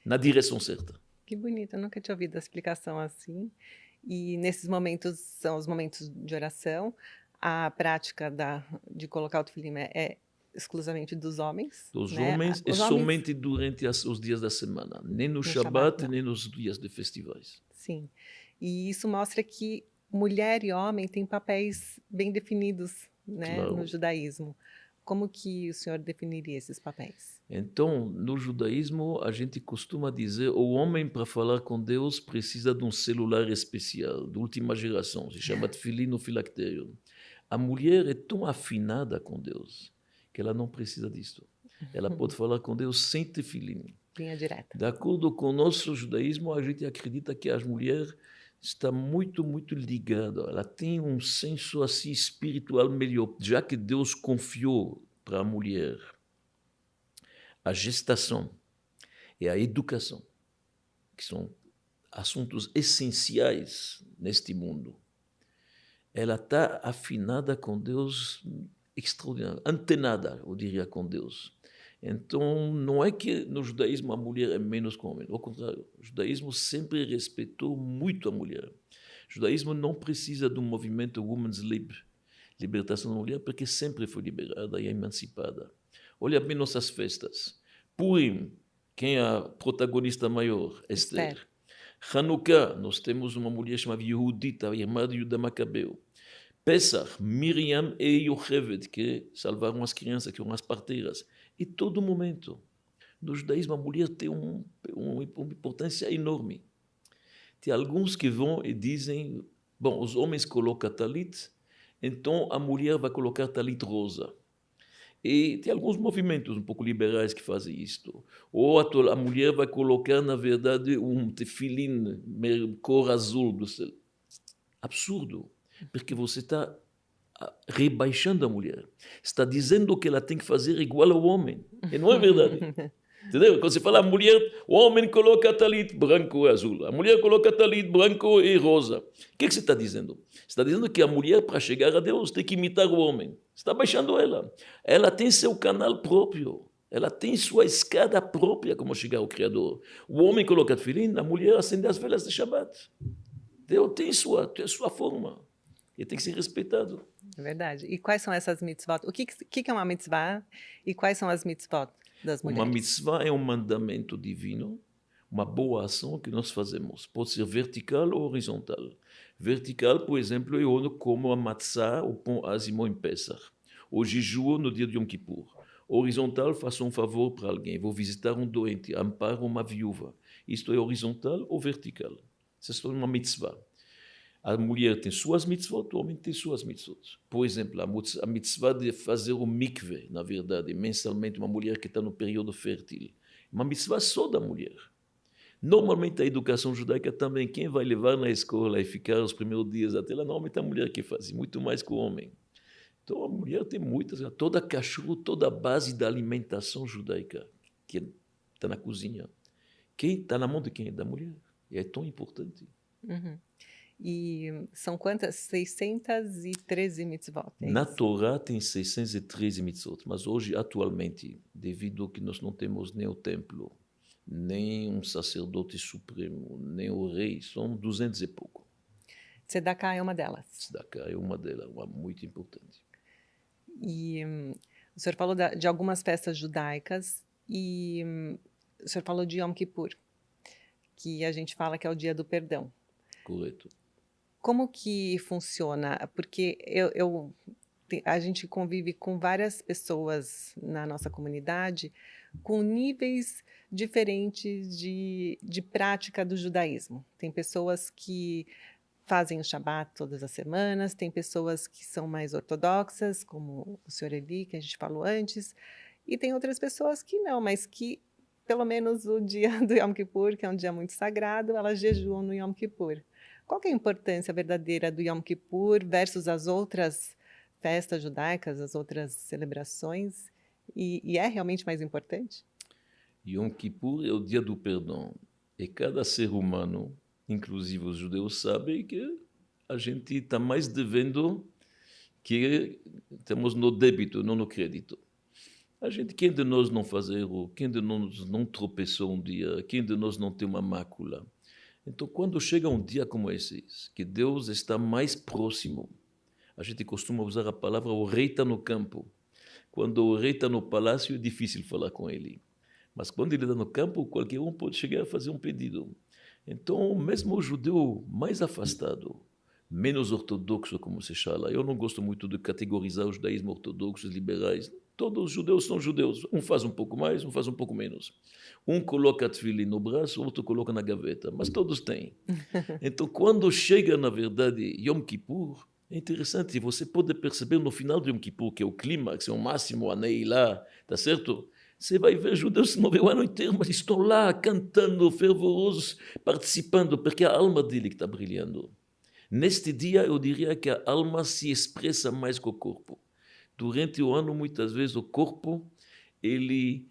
na direção certa. Que bonito, eu nunca tinha ouvido a explicação assim. E nesses momentos são os momentos de oração. A prática de colocar o tefilim é exclusivamente dos homens, Dos né? homens e Os homens somente durante os dias da semana, nem no no Shabat, Shabat, não. nem nos dias de festivais. Sim. E isso mostra que mulher e homem têm papéis bem definidos, né, no Claro. judaísmo. Como que o senhor definiria esses papéis? Então, no judaísmo, a gente costuma dizer o homem, para falar com Deus, precisa de um celular especial, de última geração, se chama tefilim ou filactério. A mulher é tão afinada com Deus que ela não precisa disso. Ela pode falar com Deus sem tefilim. Linha direta. De acordo com o nosso judaísmo, a gente acredita que as mulheres está muito, muito ligada. Ela tem um senso assim espiritual melhor, já que Deus confiou para a mulher a gestação e a educação, que são assuntos essenciais neste mundo. Ela está afinada com Deus, extraordinária, antenada, eu diria, com Deus. Então, não é que no judaísmo a mulher é menos que o homem. Ao contrário, o judaísmo sempre respeitou muito a mulher. O judaísmo não precisa de um movimento Women's Lib, libertação da mulher, porque sempre foi liberada e emancipada. Olha bem nossas festas. Purim, quem é a protagonista maior? Esther. Hanukkah, nós temos uma mulher chamada Yehudit, a irmã de Yuda Macabeu. Pesach, Miriam e Yocheved, que salvaram as crianças, que eram as parteiras. E todo momento, no judaísmo, a mulher tem uma importância enorme. Tem alguns que vão e dizem, bom, os homens colocam talit, então a mulher vai colocar talit rosa. E tem alguns movimentos um pouco liberais que fazem isto. Ou a mulher vai colocar, na verdade, um tefilim cor azul do céu. Absurdo, porque você está rebaixando a mulher. Está dizendo que ela tem que fazer igual ao homem. E não é verdade. Entendeu? Quando você fala a mulher, o homem coloca talit branco e azul. A mulher coloca talit branco e rosa. O que você está dizendo? Você está dizendo que a mulher, para chegar a Deus, tem que imitar o homem. Você está baixando ela. Ela tem seu canal próprio. Ela tem sua escada própria como chegar ao Criador. O homem coloca tefilim, a mulher acende as velas de Shabbat. Deus tem sua forma. E tem que ser respeitado. É verdade. E quais são essas mitzvot? O que é uma mitzvah e quais são as mitzvot das mulheres? Uma mitzvah é um mandamento divino, uma boa ação que nós fazemos. Pode ser vertical ou horizontal. Vertical, por exemplo, eu como a matzá, o pão ázimo em Pesach. Ou jejuo no dia de Yom Kippur. Horizontal, faço um favor para alguém. Vou visitar um doente, amparo uma viúva. Isto é horizontal ou vertical? Isso é uma mitzvah. A mulher tem suas mitzvot, o homem tem suas mitzvot. Por exemplo, a mitzvah de fazer o mikve, na verdade, mensalmente, uma mulher que está no período fértil. Uma mitzvah só da mulher. Normalmente a educação judaica também, quem vai levar na escola e ficar os primeiros dias até lá, normalmente é a mulher que faz, muito mais que o homem. Então a mulher tem muitas, toda a cachorro, toda a base da alimentação judaica, que está na cozinha. Quem está na mão de quem? Da mulher. E é tão importante. Uhum. E são quantas? 613 mitzvot, é Na isso? Torá tem 613 mitzvot, mas hoje, atualmente, devido a que nós não temos nem o templo, nem um sacerdote supremo, nem o rei, são 200 e pouco. Tzedakah é uma delas. Tzedakah é uma delas, uma muito importante. E o senhor falou de algumas festas judaicas e o senhor falou de Yom Kippur, que a gente fala que é o dia do perdão. Correto. Como que funciona? Porque a gente convive com várias pessoas na nossa comunidade com níveis diferentes de prática do judaísmo. Tem pessoas que fazem o Shabat todas as semanas, tem pessoas que são mais ortodoxas, como o senhor Eli, que a gente falou antes, e tem outras pessoas que não, mas que, pelo menos o dia do Yom Kippur, que é um dia muito sagrado, elas jejuam no Yom Kippur. Qual que é a importância verdadeira do Yom Kippur versus as outras festas judaicas, as outras celebrações? E é realmente mais importante? Yom Kippur é o dia do perdão. E cada ser humano, inclusive os judeus, sabem que a gente está mais devendo que temos no débito, não no crédito. Quem de nós não faz erro? Quem de nós não tropeçou um dia? Quem de nós não tem uma mácula? Então, quando chega um dia como esse, que Deus está mais próximo, a gente costuma usar a palavra o rei está no campo. Quando o rei está no palácio, é difícil falar com ele. Mas quando ele está no campo, qualquer um pode chegar a fazer um pedido. Então, mesmo o judeu mais afastado, menos ortodoxo, como se fala, eu não gosto muito de categorizar o judaísmo ortodoxos, liberais. Todos os judeus são judeus. Um faz um pouco mais, um faz um pouco menos. Um coloca tefilin no braço, outro coloca na gaveta, mas todos têm. Então, quando chega, na verdade, Yom Kippur, é interessante, você pode perceber no final de Yom Kippur, que é o clímax, é o máximo, a Neilá, tá certo? Você vai ver judeus que não vê o ano inteiro, mas estão lá cantando, fervorosos, participando, porque é a alma dele que está brilhando. Neste dia, eu diria que a alma se expressa mais que o corpo. Durante o ano, muitas vezes, o corpo, ele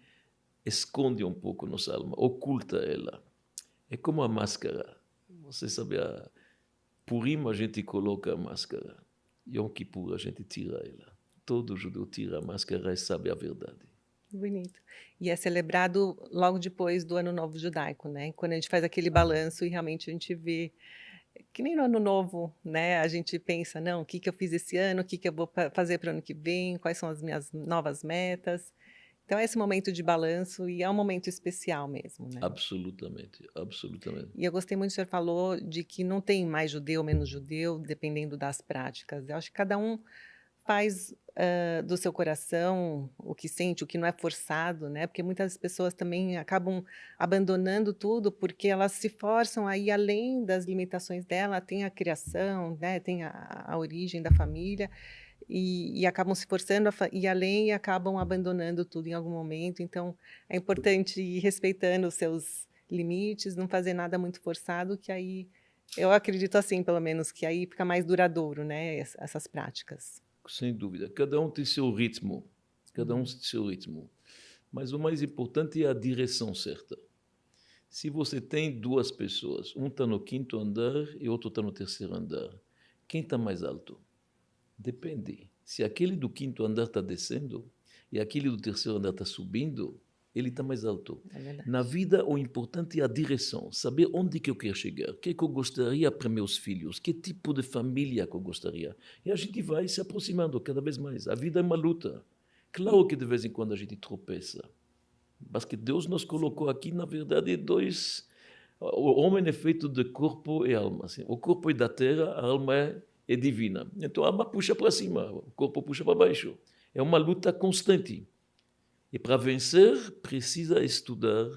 esconde um pouco nossa alma, oculta ela. É como a máscara. Você sabe, a Purim a gente coloca a máscara. Yom Kippur a gente tira ela. Todo judeu tira a máscara e sabe a verdade. Bonito. E é celebrado logo depois do Ano Novo Judaico, né? Quando a gente faz aquele balanço e realmente a gente vê, que nem no Ano Novo, né? A gente pensa, não, o que que eu fiz esse ano, o que que eu vou fazer para o ano que vem, quais são as minhas novas metas. Então é esse momento de balanço e é um momento especial mesmo, né? Absolutamente, absolutamente. E eu gostei muito, o senhor falou de que não tem mais judeu, menos judeu, dependendo das práticas. Eu acho que cada um faz do seu coração o que sente, o que não é forçado, né? Porque muitas pessoas também acabam abandonando tudo porque elas se forçam a ir além das limitações dela, tem a criação, né? Tem a origem da família e acabam se forçando a ir além e acabam abandonando tudo em algum momento. Então, é importante ir respeitando os seus limites, não fazer nada muito forçado, que aí eu acredito assim, pelo menos, que aí fica mais duradouro, né? Essas práticas. Sem dúvida. Cada um tem seu ritmo. Cada um tem seu ritmo. Mas o mais importante é a direção certa. Se você tem duas pessoas, um está no quinto andar e outro está no terceiro andar, quem está mais alto? Depende. Se aquele do quinto andar está descendo e aquele do terceiro andar está subindo, ele está mais alto. É verdade. Na vida, o importante é a direção, saber onde que eu quero chegar, o que eu gostaria para meus filhos, que tipo de família que eu gostaria. E a gente vai se aproximando cada vez mais. A vida é uma luta. Claro que de vez em quando a gente tropeça, Mas que Deus nos colocou aqui, na verdade, dois. O homem é feito de corpo e alma. Assim. O corpo é da terra, a alma é divina. Então a alma puxa para cima, o corpo puxa para baixo. É uma luta constante. E para vencer, precisa estudar,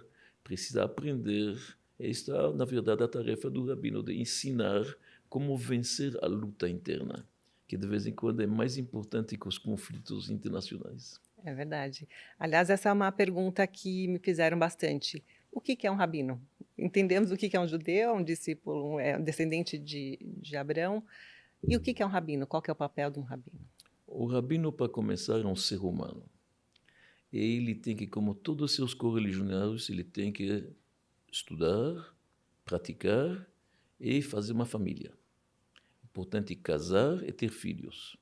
precisa aprender. Esta é, na verdade, a tarefa do rabino, de ensinar como vencer a luta interna, que de vez em quando é mais importante que os conflitos internacionais. É verdade. Aliás, essa é uma pergunta que me fizeram bastante. O que é um rabino? Entendemos o que é um judeu, um discípulo, um descendente de Abraão. E o que é um rabino? Qual que é o papel de um rabino? O rabino, para começar, é um ser humano. E ele tem que, como todos os seus correligionários, ele tem que estudar, praticar e fazer uma família. Importante casar e ter filhos.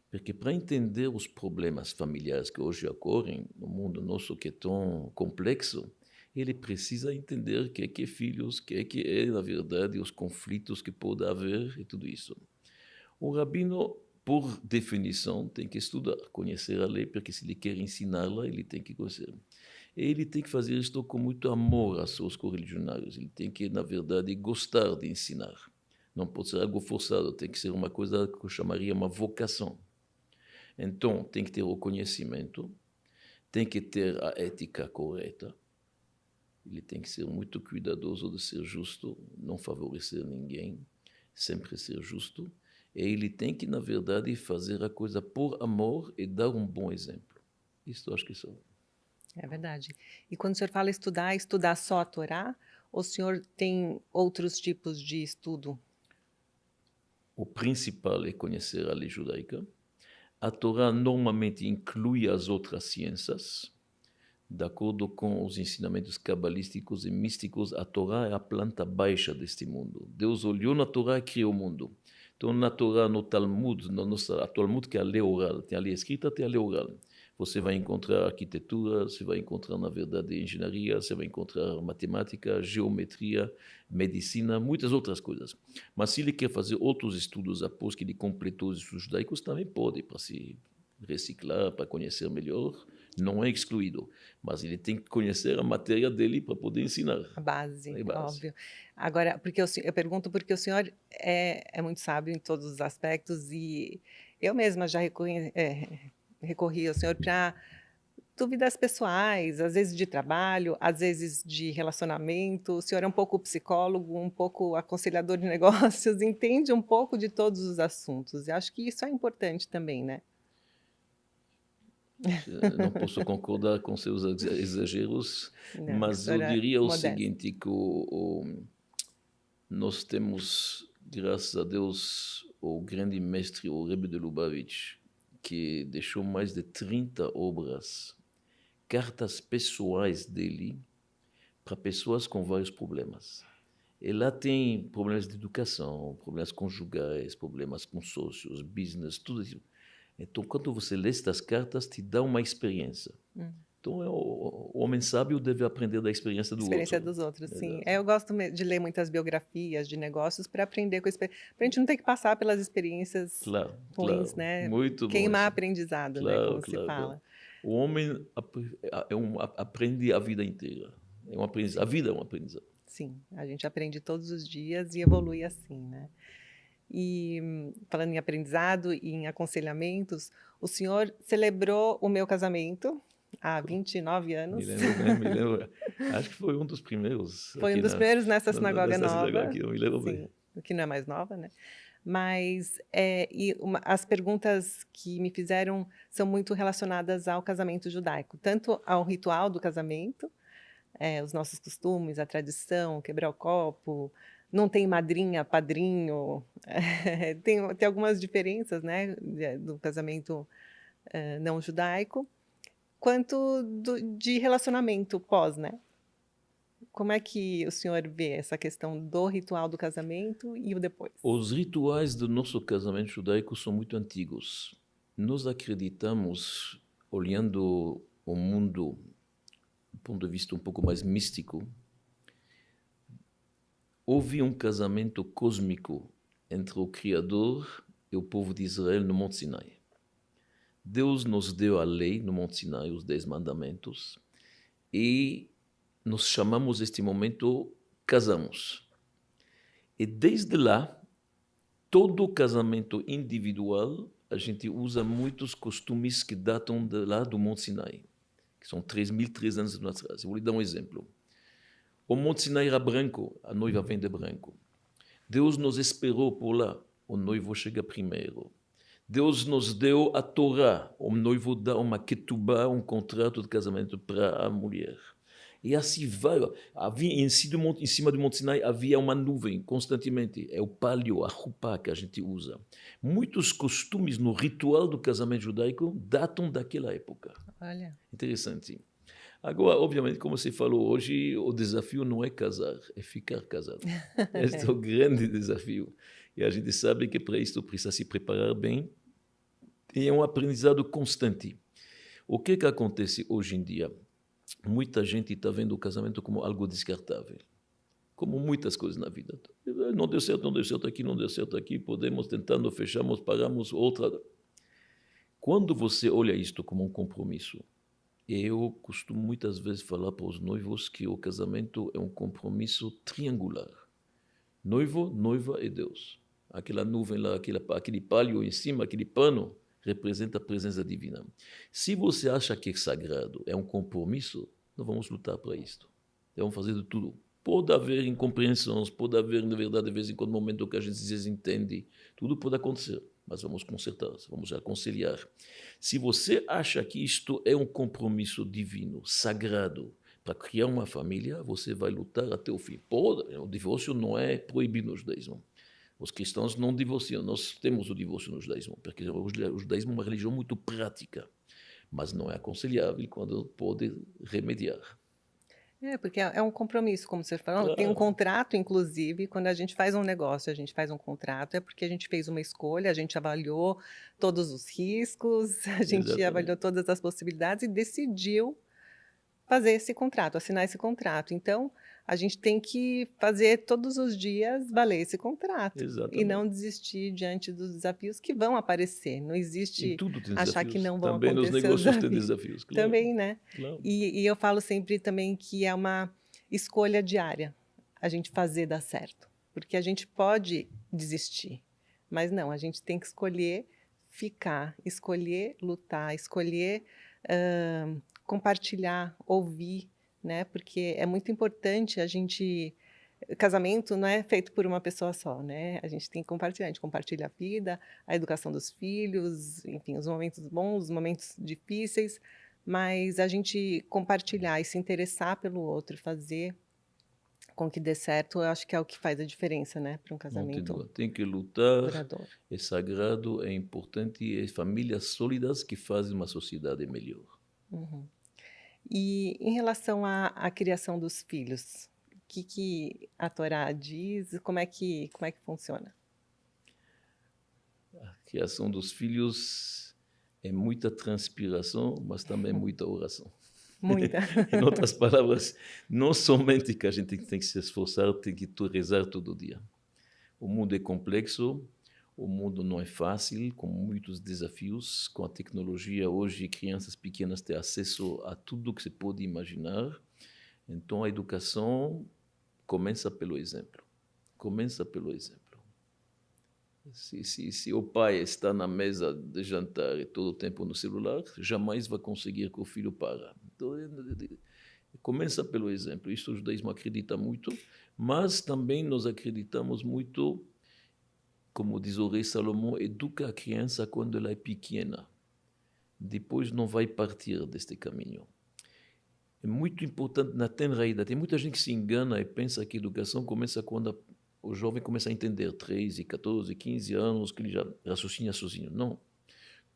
Porque para entender os problemas familiares que hoje ocorrem no mundo nosso que é tão complexo, ele precisa entender o que é filhos, o que é, na verdade, os conflitos que pode haver e tudo isso. O rabino, por definição, tem que estudar, conhecer a lei, porque se ele quer ensiná-la, ele tem que conhecer. E ele tem que fazer isto com muito amor aos seus correligionários. Ele tem que, na verdade, gostar de ensinar. Não pode ser algo forçado, tem que ser uma coisa que eu chamaria uma vocação. Então, tem que ter o conhecimento, tem que ter a ética correta, ele tem que ser muito cuidadoso de ser justo, não favorecer ninguém, sempre ser justo, e ele tem que, na verdade, fazer a coisa por amor e dar um bom exemplo. Isso acho que são. É verdade. E quando o senhor fala estudar, estudar só a Torá, ou o senhor tem outros tipos de estudo? O principal é conhecer a lei judaica. A Torá normalmente inclui as outras ciências. De acordo com os ensinamentos cabalísticos e místicos, a Torá é a planta baixa deste mundo. Deus olhou na Torá e criou o mundo. Então, na Torá, no Talmud, a Talmud, que é a lei oral, tem a lei escrita, tem a lei oral. Você vai encontrar arquitetura, você vai encontrar, na verdade, engenharia, você vai encontrar matemática, geometria, medicina, muitas outras coisas. Mas se ele quer fazer outros estudos após que ele completou os estudos judaicos, também pode, para se reciclar, para conhecer melhor, não é excluído. Mas ele tem que conhecer a matéria dele para poder ensinar. A base, É base. óbvio. Agora, porque eu pergunto porque o senhor é muito sábio em todos os aspectos e eu mesma já recorri ao senhor para dúvidas pessoais, às vezes de trabalho, às vezes de relacionamento. O senhor é um pouco psicólogo, um pouco aconselhador de negócios, entende um pouco de todos os assuntos. E acho que isso é importante também, né? Não posso concordar com seus exageros, Não, mas eu diria o modesta. seguinte, que nós temos, graças a Deus, o grande mestre, o Rebbe de Lubavitch, que deixou mais de 30 obras, cartas pessoais dele para pessoas com vários problemas. E lá tem problemas de educação, problemas conjugais, problemas com sócios, business, tudo isso. Então, quando você lê estas cartas, te dá uma experiência. Então, o homem sábio deve aprender da experiência do Experiência outro. dos outros, sim. Exato. Eu gosto de ler muitas biografias de negócios para aprender com para a gente não ter que passar pelas experiências Claro, ruins, claro. né? Muito bom Queimar isso. aprendizado, né? Claro, Como se claro, fala. claro. O homem aprende a vida inteira. É um aprendizado. A vida é um aprendizado. Sim, a gente aprende todos os dias e evolui assim, né? E falando em aprendizado e em aconselhamentos, o senhor celebrou o meu casamento há 29 anos. Me lembro bem, me lembro. Acho que foi um dos primeiros. Foi um dos primeiros nessa sinagoga nessa nova. sinagoga aqui, eu me lembro Sim, bem. que não é mais nova, né? Mas as perguntas que me fizeram são muito relacionadas ao casamento judaico, tanto ao ritual do casamento, os nossos costumes, a tradição, quebrar o copo, não tem madrinha, padrinho, tem algumas diferenças, né, do casamento não judaico, quanto de relacionamento pós, né? Como é que o senhor vê essa questão do ritual do casamento e o depois? Os rituais do nosso casamento judaico são muito antigos. Nós acreditamos, olhando o mundo do ponto de vista um pouco mais místico, houve um casamento cósmico entre o Criador e o povo de Israel no Monte Sinai. Deus nos deu a lei no Monte Sinai, os 10 mandamentos, e nós chamamos este momento casamos. E desde lá, todo casamento individual, a gente usa muitos costumes que datam de lá do Monte Sinai, que são 3.300 anos atrás. Eu vou lhe dar um exemplo. O Monte Sinai era branco, a noiva vem de branco. Deus nos esperou por lá, o noivo chega primeiro. Deus nos deu a Torá, o noivo dá uma ketubá, um contrato de casamento para a mulher. E assim vai. Havia em cima do Monte Sinai havia uma nuvem constantemente. É o palio, a roupa que a gente usa. Muitos costumes no ritual do casamento judaico datam daquela época. Olha. Interessante. Agora, obviamente, como você falou hoje, o desafio não é casar, é ficar casado. Este é o grande desafio. E a gente sabe que para isso precisa se preparar bem. E é um aprendizado constante. O que acontece hoje em dia? Muita gente está vendo o casamento como algo descartável. Como muitas coisas na vida. Não deu certo aqui, não deu certo aqui, podemos, tentando, fechamos, pagamos outra. Quando você olha isto como um compromisso, eu costumo muitas vezes falar para os noivos que o casamento é um compromisso triangular. Noivo, noiva e Deus. Aquela nuvem lá, aquele palio em cima, aquele pano, representa a presença divina. Se você acha que é sagrado, é um compromisso, nós vamos lutar para isto. Vamos fazer de tudo. Pode haver incompreensões, pode haver, na verdade, de vez em quando, um momento que a gente se desentende. Tudo pode acontecer, mas vamos consertar, vamos aconselhar. Se você acha que isto é um compromisso divino, sagrado, para criar uma família, você vai lutar até o fim. O divórcio não é proibido no judaísmo. Os cristãos não divorciam. Nós temos o divórcio no judaísmo, porque o judaísmo é uma religião muito prática, mas não é aconselhável quando pode remediar. Porque é um compromisso, como você falou. Claro. Tem um contrato, inclusive, quando a gente faz um negócio, a gente faz um contrato, é porque a gente fez uma escolha, a gente avaliou todos os riscos, a gente Exatamente. avaliou todas as possibilidades e decidiu fazer esse contrato, assinar esse contrato. Então, a gente tem que fazer todos os dias valer esse contrato. Exatamente. E não desistir diante dos desafios que vão aparecer. Não existe Em tudo tem achar desafios. que não vão Também acontecer nos os negócios tem desafios. desafios. Claro. Também, né? Claro. E eu falo sempre também que é uma escolha diária a gente fazer dar certo. Porque a gente pode desistir, mas não, a gente tem que escolher ficar, escolher lutar, escolher compartilhar, ouvir, né? Porque é muito importante a gente... Casamento não é feito por uma pessoa só, né? A gente tem que compartilhar, a gente compartilha a vida, a educação dos filhos, enfim, os momentos bons, os momentos difíceis, mas a gente compartilhar e se interessar pelo outro, fazer com que dê certo, eu acho que é o que faz a diferença, né? Para um casamento Tem que lutar, duradouro. é sagrado, é importante, é famílias sólidas que fazem uma sociedade melhor. Uhum. E em relação à criação dos filhos, o que a Torá diz? Como é que funciona? A criação dos filhos é muita transpiração, mas também muita oração. Muita. Em outras palavras, não somente que a gente tem que se esforçar, tem que rezar todo dia. O mundo é complexo, o mundo não é fácil, com muitos desafios. Com a tecnologia, hoje, crianças pequenas têm acesso a tudo que se pode imaginar. Então, a educação começa pelo exemplo. Começa pelo exemplo. Se o pai está na mesa de jantar e todo o tempo no celular, jamais vai conseguir que o filho pare. Então, começa pelo exemplo. Isso o judaísmo acredita muito, mas também nós acreditamos muito, como diz o rei Salomão, educa a criança quando ela é pequena. Depois não vai partir deste caminho. É muito importante na tenra idade. Tem muita gente que se engana e pensa que a educação começa quando o jovem começa a entender 13, 14, 15 anos, que ele já raciocina sozinho. Não.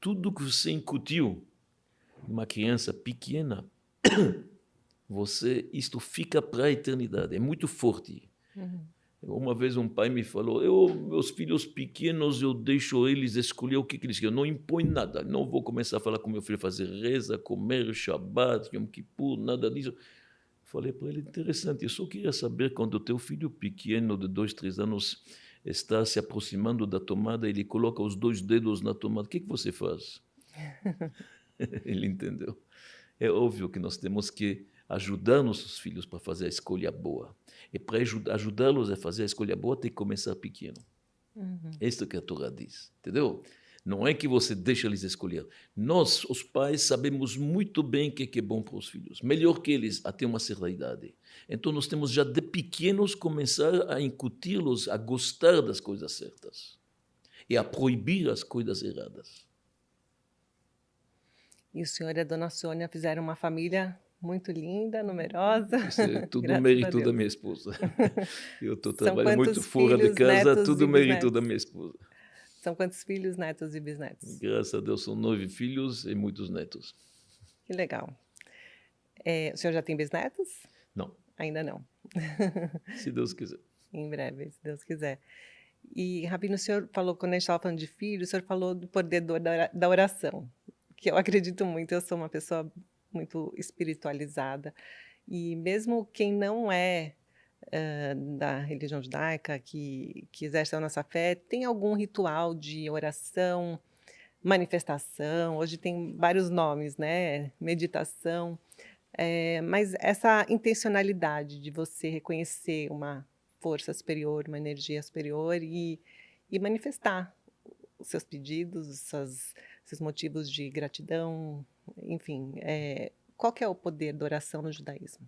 Tudo que você incutiu numa criança pequena, isto fica para a eternidade. É muito forte. Uhum. Uma vez um pai me falou, meus filhos pequenos, eu deixo eles escolher o que eles querem. Não impõe nada. Não vou começar a falar com meu filho, fazer reza, comer, Shabbat, Yom Kippur, nada disso. Falei para ele, interessante, eu só queria saber quando o teu filho pequeno de 2, 3 anos está se aproximando da tomada, ele coloca os 2 dedos na tomada, o que você faz? Ele entendeu. É óbvio que nós temos que ajudar nossos filhos para fazer a escolha boa. E para ajudá-los a fazer a escolha boa, tem que começar pequeno. Uhum. É isso que a Torá diz, entendeu? Não é que você deixa eles escolher. Nós, os pais, sabemos muito bem o que é bom para os filhos. Melhor que eles, até uma certa idade. Então, nós temos já de pequenos começar a incutir-los a gostar das coisas certas e a proibir as coisas erradas. E o senhor e a dona Sônia fizeram uma família muito linda, numerosa, Isso é tudo graças a mérito da Deus. minha esposa. Eu estou São trabalhando muito quantos fora de filhos, casa, netos tudo e mérito da bisnetos? minha esposa. São quantos filhos, netos e bisnetos? Graças a Deus são 9 filhos e muitos netos. Que legal. O senhor já tem bisnetos? Não, Ainda não. se Deus quiser. Em breve, se Deus quiser. E, Rabino, o senhor falou, quando a gente estava falando de filho, o senhor falou do poder da oração, que eu acredito muito, eu sou uma pessoa muito espiritualizada, e mesmo quem não é da religião judaica, que exerce a nossa fé, tem algum ritual de oração, manifestação, hoje tem vários nomes, né? Meditação, mas essa intencionalidade de você reconhecer uma força superior, uma energia superior e manifestar os seus pedidos, seus motivos de gratidão, enfim, qual que é o poder da oração no judaísmo?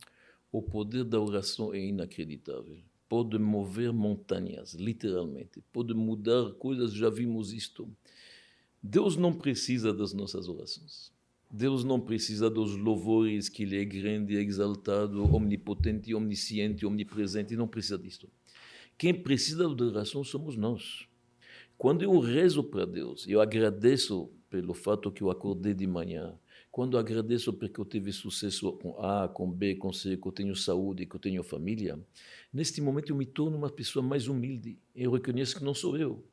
O poder da oração é inacreditável. Pode mover montanhas, literalmente. Pode mudar coisas, já vimos isto. Deus não precisa das nossas orações. Deus não precisa dos louvores que Ele é grande, exaltado, omnipotente, omnisciente, omnipresente. Não precisa disto. Quem precisa da oração somos nós. Quando eu rezo para Deus, eu agradeço pelo fato que eu acordei de manhã. Quando eu agradeço porque eu tive sucesso com A, com B, com C, que eu tenho saúde, que eu tenho família, neste momento eu me torno uma pessoa mais humilde. Eu reconheço que não sou eu.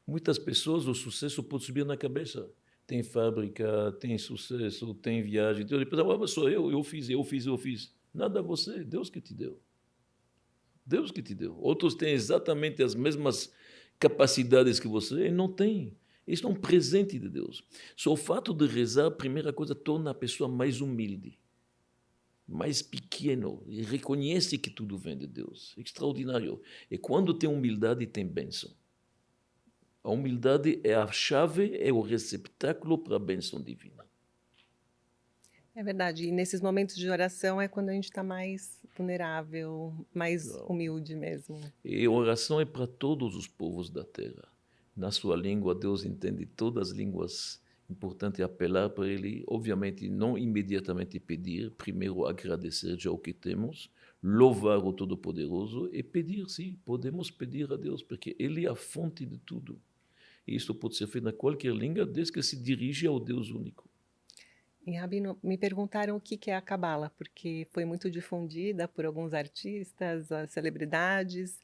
Muitas pessoas o sucesso pode subir na cabeça. Tem fábrica, tem sucesso, tem viagem. Então, depois, sou eu fiz. Nada a você, Deus que te deu. Deus que te deu. Outros têm exatamente as mesmas capacidades que você e não têm. Isso é um presente de Deus. Só o fato de rezar, a primeira coisa, torna a pessoa mais humilde, mais pequeno, e reconhece que tudo vem de Deus. Extraordinário. E quando tem humildade, tem bênção. A humildade é a chave, é o receptáculo para a bênção divina. É verdade, e nesses momentos de oração é quando a gente está mais vulnerável, mais humilde mesmo. E a oração é para todos os povos da terra. Na sua língua, Deus entende todas as línguas. Importante apelar para Ele, obviamente não imediatamente pedir, primeiro agradecer já o que temos, louvar o Todo-Poderoso e pedir, sim, podemos pedir a Deus, porque Ele é a fonte de tudo. E isso pode ser feito na qualquer língua, desde que se dirige ao Deus único. E, Rabino, me perguntaram o que é a Cabala, porque foi muito difundida por alguns artistas, as celebridades,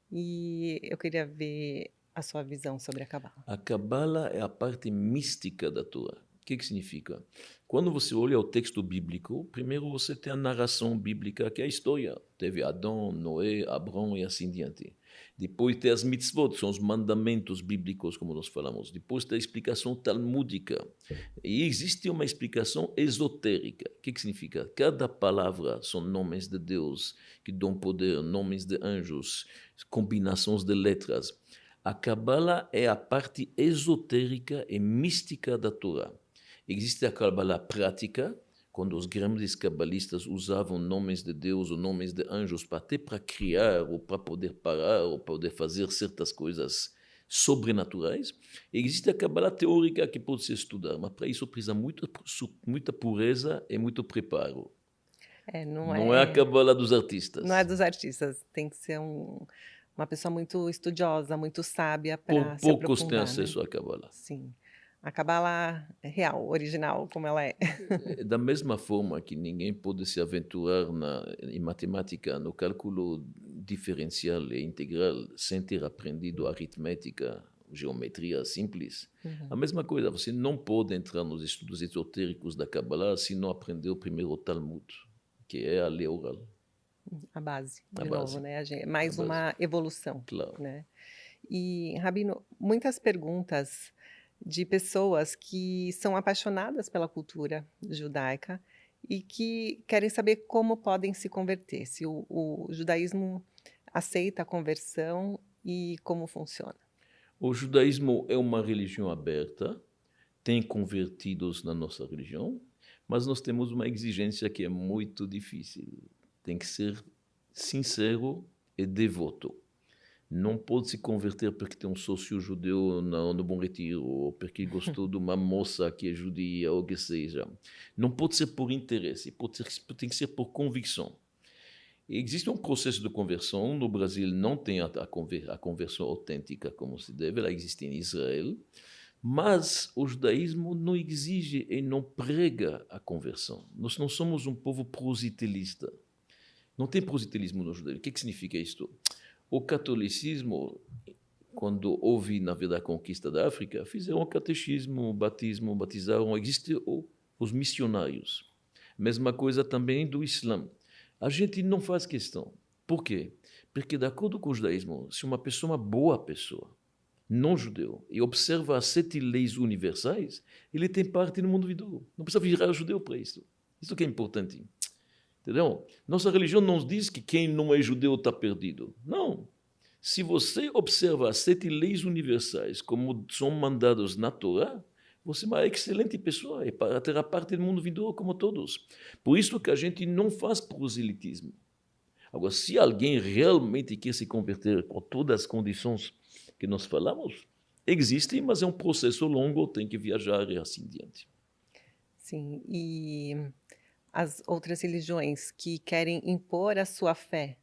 e eu queria ver a sua visão sobre a Cabala. A Cabala é a parte mística da Torá. O que significa? Quando você olha o texto bíblico, primeiro você tem a narração bíblica, que é a história. Teve Adão, Noé, Abrão e assim diante. Depois tem as mitzvot, são os mandamentos bíblicos, como nós falamos. Depois tem a explicação talmúdica. E existe uma explicação esotérica. O que significa? Cada palavra são nomes de Deus que dão poder, nomes de anjos, combinações de letras. A Cabala é a parte esotérica e mística da Torá. Existe a Cabala prática, quando os grandes cabalistas usavam nomes de Deus ou nomes de anjos até para criar ou para poder parar ou para poder fazer certas coisas sobrenaturais. Existe a Cabala teórica que pode se estudar, mas para isso precisa muita pureza e muito preparo. Não é a Cabala dos artistas. Não é dos artistas, tem que ser uma pessoa muito estudiosa, muito sábia para se aprofundar. Poucos têm acesso à Cabala. Sim. A Cabala é real, original, como ela é. Da mesma forma que ninguém pode se aventurar em matemática, no cálculo diferencial e integral, sem ter aprendido aritmética, geometria simples, a mesma coisa, você não pode entrar nos estudos esotéricos da Kabbalah se não aprendeu primeiro o Talmud, que é a lei oral. A base, de novo, né? Mais uma evolução. Claro. Né? E, Rabino, muitas perguntas de pessoas que são apaixonadas pela cultura judaica e que querem saber como podem se converter, se o judaísmo aceita a conversão e como funciona. O judaísmo é uma religião aberta, tem convertidos na nossa religião, mas nós temos uma exigência que é muito difícil. Tem que ser sincero e devoto. Não pode se converter porque tem um sócio judeu no Bom Retiro, ou porque gostou de uma moça que é judia, ou o que seja. Não pode ser por interesse, tem que ser por convicção. Existe um processo de conversão. No Brasil não tem a conversão autêntica como se deve, ela existe em Israel, mas o judaísmo não exige e não prega a conversão. Nós não somos um povo prositelista. Não tem proselitismo no judaísmo. O que significa isto? O catolicismo, quando houve, na verdade, a conquista da África, fizeram o catecismo, o batismo, batizaram. Existem os missionários. Mesma coisa também do Islã. A gente não faz questão. Por quê? Porque, de acordo com o judaísmo, se uma pessoa é uma boa pessoa, não judeu, e observa as 7 leis universais, ele tem parte no mundo vindouro. Não precisa virar judeu para isso. Isso que é importante. Entendeu? Nossa religião não diz que quem não é judeu está perdido. Não. Se você observa as 7 leis universais como são mandadas na Torá, você é uma excelente pessoa e terá parte do mundo vindouro como todos. Por isso que a gente não faz proselitismo. Agora, se alguém realmente quer se converter com todas as condições que nós falamos, existe, mas é um processo longo, tem que viajar e assim diante. Sim, e as outras religiões que querem impor a sua fé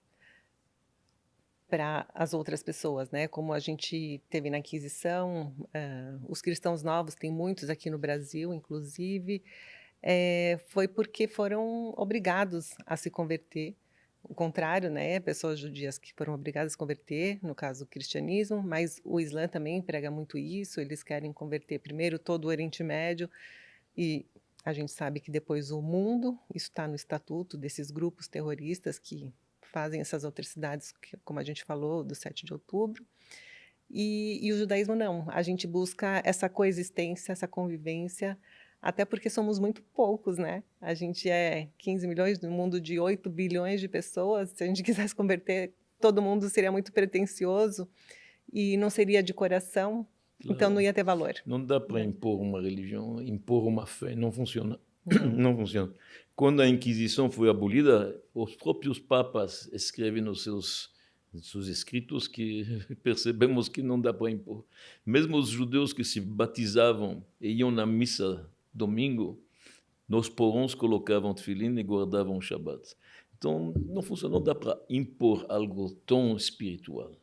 para as outras pessoas, né? Como a gente teve na Inquisição, os cristãos novos, tem muitos aqui no Brasil, inclusive, foi porque foram obrigados a se converter. O contrário, né? Pessoas judias que foram obrigadas a se converter, no caso o cristianismo, mas o Islã também prega muito isso, eles querem converter primeiro todo o Oriente Médio e a gente sabe que depois o mundo, isso está no estatuto desses grupos terroristas que fazem essas atrocidades, como a gente falou, do 7 de outubro. E o judaísmo não, a gente busca essa coexistência, essa convivência, até porque somos muito poucos, né? A gente é 15 milhões no mundo de 8 bilhões de pessoas, se a gente quisesse converter todo mundo seria muito pretensioso e não seria de coração, então não Claro. ia ter valor. Não dá para Né? impor uma religião, impor uma fé, não funciona. Não. Não funciona. Quando a Inquisição foi abolida, os próprios papas escrevem nos seus escritos que percebemos que não dá para impor. Mesmo os judeus que se batizavam e iam na missa domingo, nos porões colocavam tefilim e guardavam o Shabat. Então, não funciona, não dá para impor algo tão espiritual.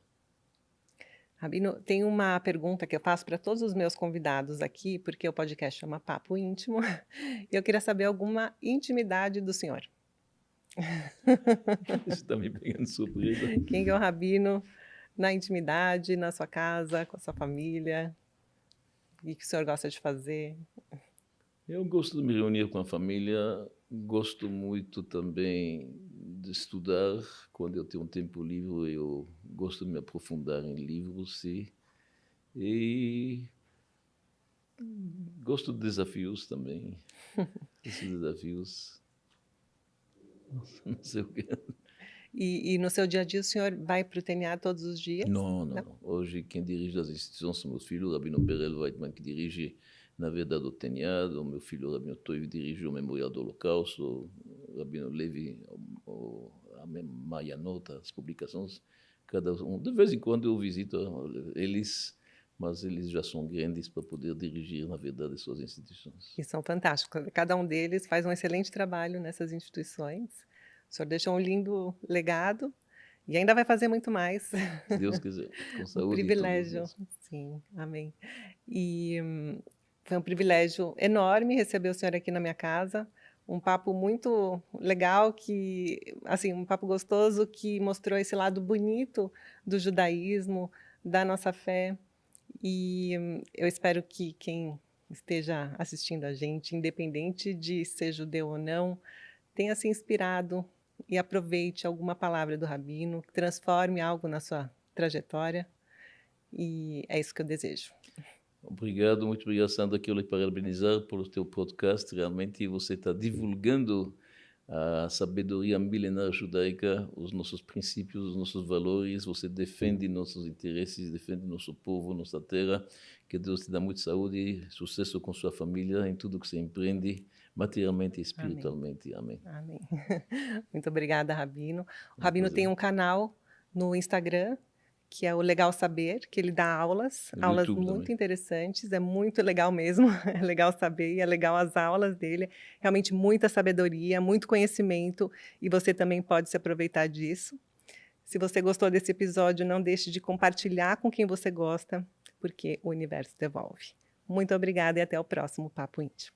Rabino, tem uma pergunta que eu faço para todos os meus convidados aqui, porque o podcast chama Papo Íntimo, e eu queria saber alguma intimidade do senhor. Isso está me pegando surpresa. Quem é o Rabino na intimidade, na sua casa, com a sua família? O que o senhor gosta de fazer? Eu gosto de me reunir com a família, gosto muito também de estudar. Quando eu tenho um tempo livre, eu gosto de me aprofundar em livros, sim. E gosto de desafios também. Esses desafios, não sei o que. E no seu dia a dia o senhor vai para o TNA todos os dias? Não. Hoje quem dirige as instituições são meus filhos, Rabino Perel Weitman, que dirige, na verdade, o TNA, o meu filho Rabino Toiv dirige o Memorial do Holocausto, o Rabino Levi, a Mayanot, as publicações, cada um. De vez em quando eu visito eles, mas eles já são grandes para poder dirigir, na verdade, suas instituições. E são fantásticos. Cada um deles faz um excelente trabalho nessas instituições. O senhor deixou um lindo legado e ainda vai fazer muito mais. Se Deus quiser, com saúde. Um privilégio. Sim, amém. E foi um privilégio enorme receber o senhor aqui na minha casa. Um papo muito legal, assim, um papo gostoso que mostrou esse lado bonito do judaísmo, da nossa fé. E eu espero que quem esteja assistindo a gente, independente de ser judeu ou não, tenha se inspirado e aproveite alguma palavra do Rabino, que transforme algo na sua trajetória. E é isso que eu desejo. Obrigado, muito obrigado, Sandra. Quero lhe parabenizar pelo teu podcast. Realmente você está divulgando a sabedoria milenar judaica, os nossos princípios, os nossos valores. Você defende nossos interesses, defende nosso povo, nossa terra. Que Deus te dê muita saúde e sucesso com sua família em tudo que você empreende, materialmente e espiritualmente. Amém. Amém. Muito obrigada, Rabino. O Um Rabino tem prazer. um canal no Instagram, que é o Legal Saber, que ele dá aulas, No aulas YouTube muito também. interessantes, é muito legal mesmo, é legal saber e é legal as aulas dele, realmente muita sabedoria, muito conhecimento, e você também pode se aproveitar disso. Se você gostou desse episódio, não deixe de compartilhar com quem você gosta, porque o universo devolve. Muito obrigada e até o próximo Papo Íntimo.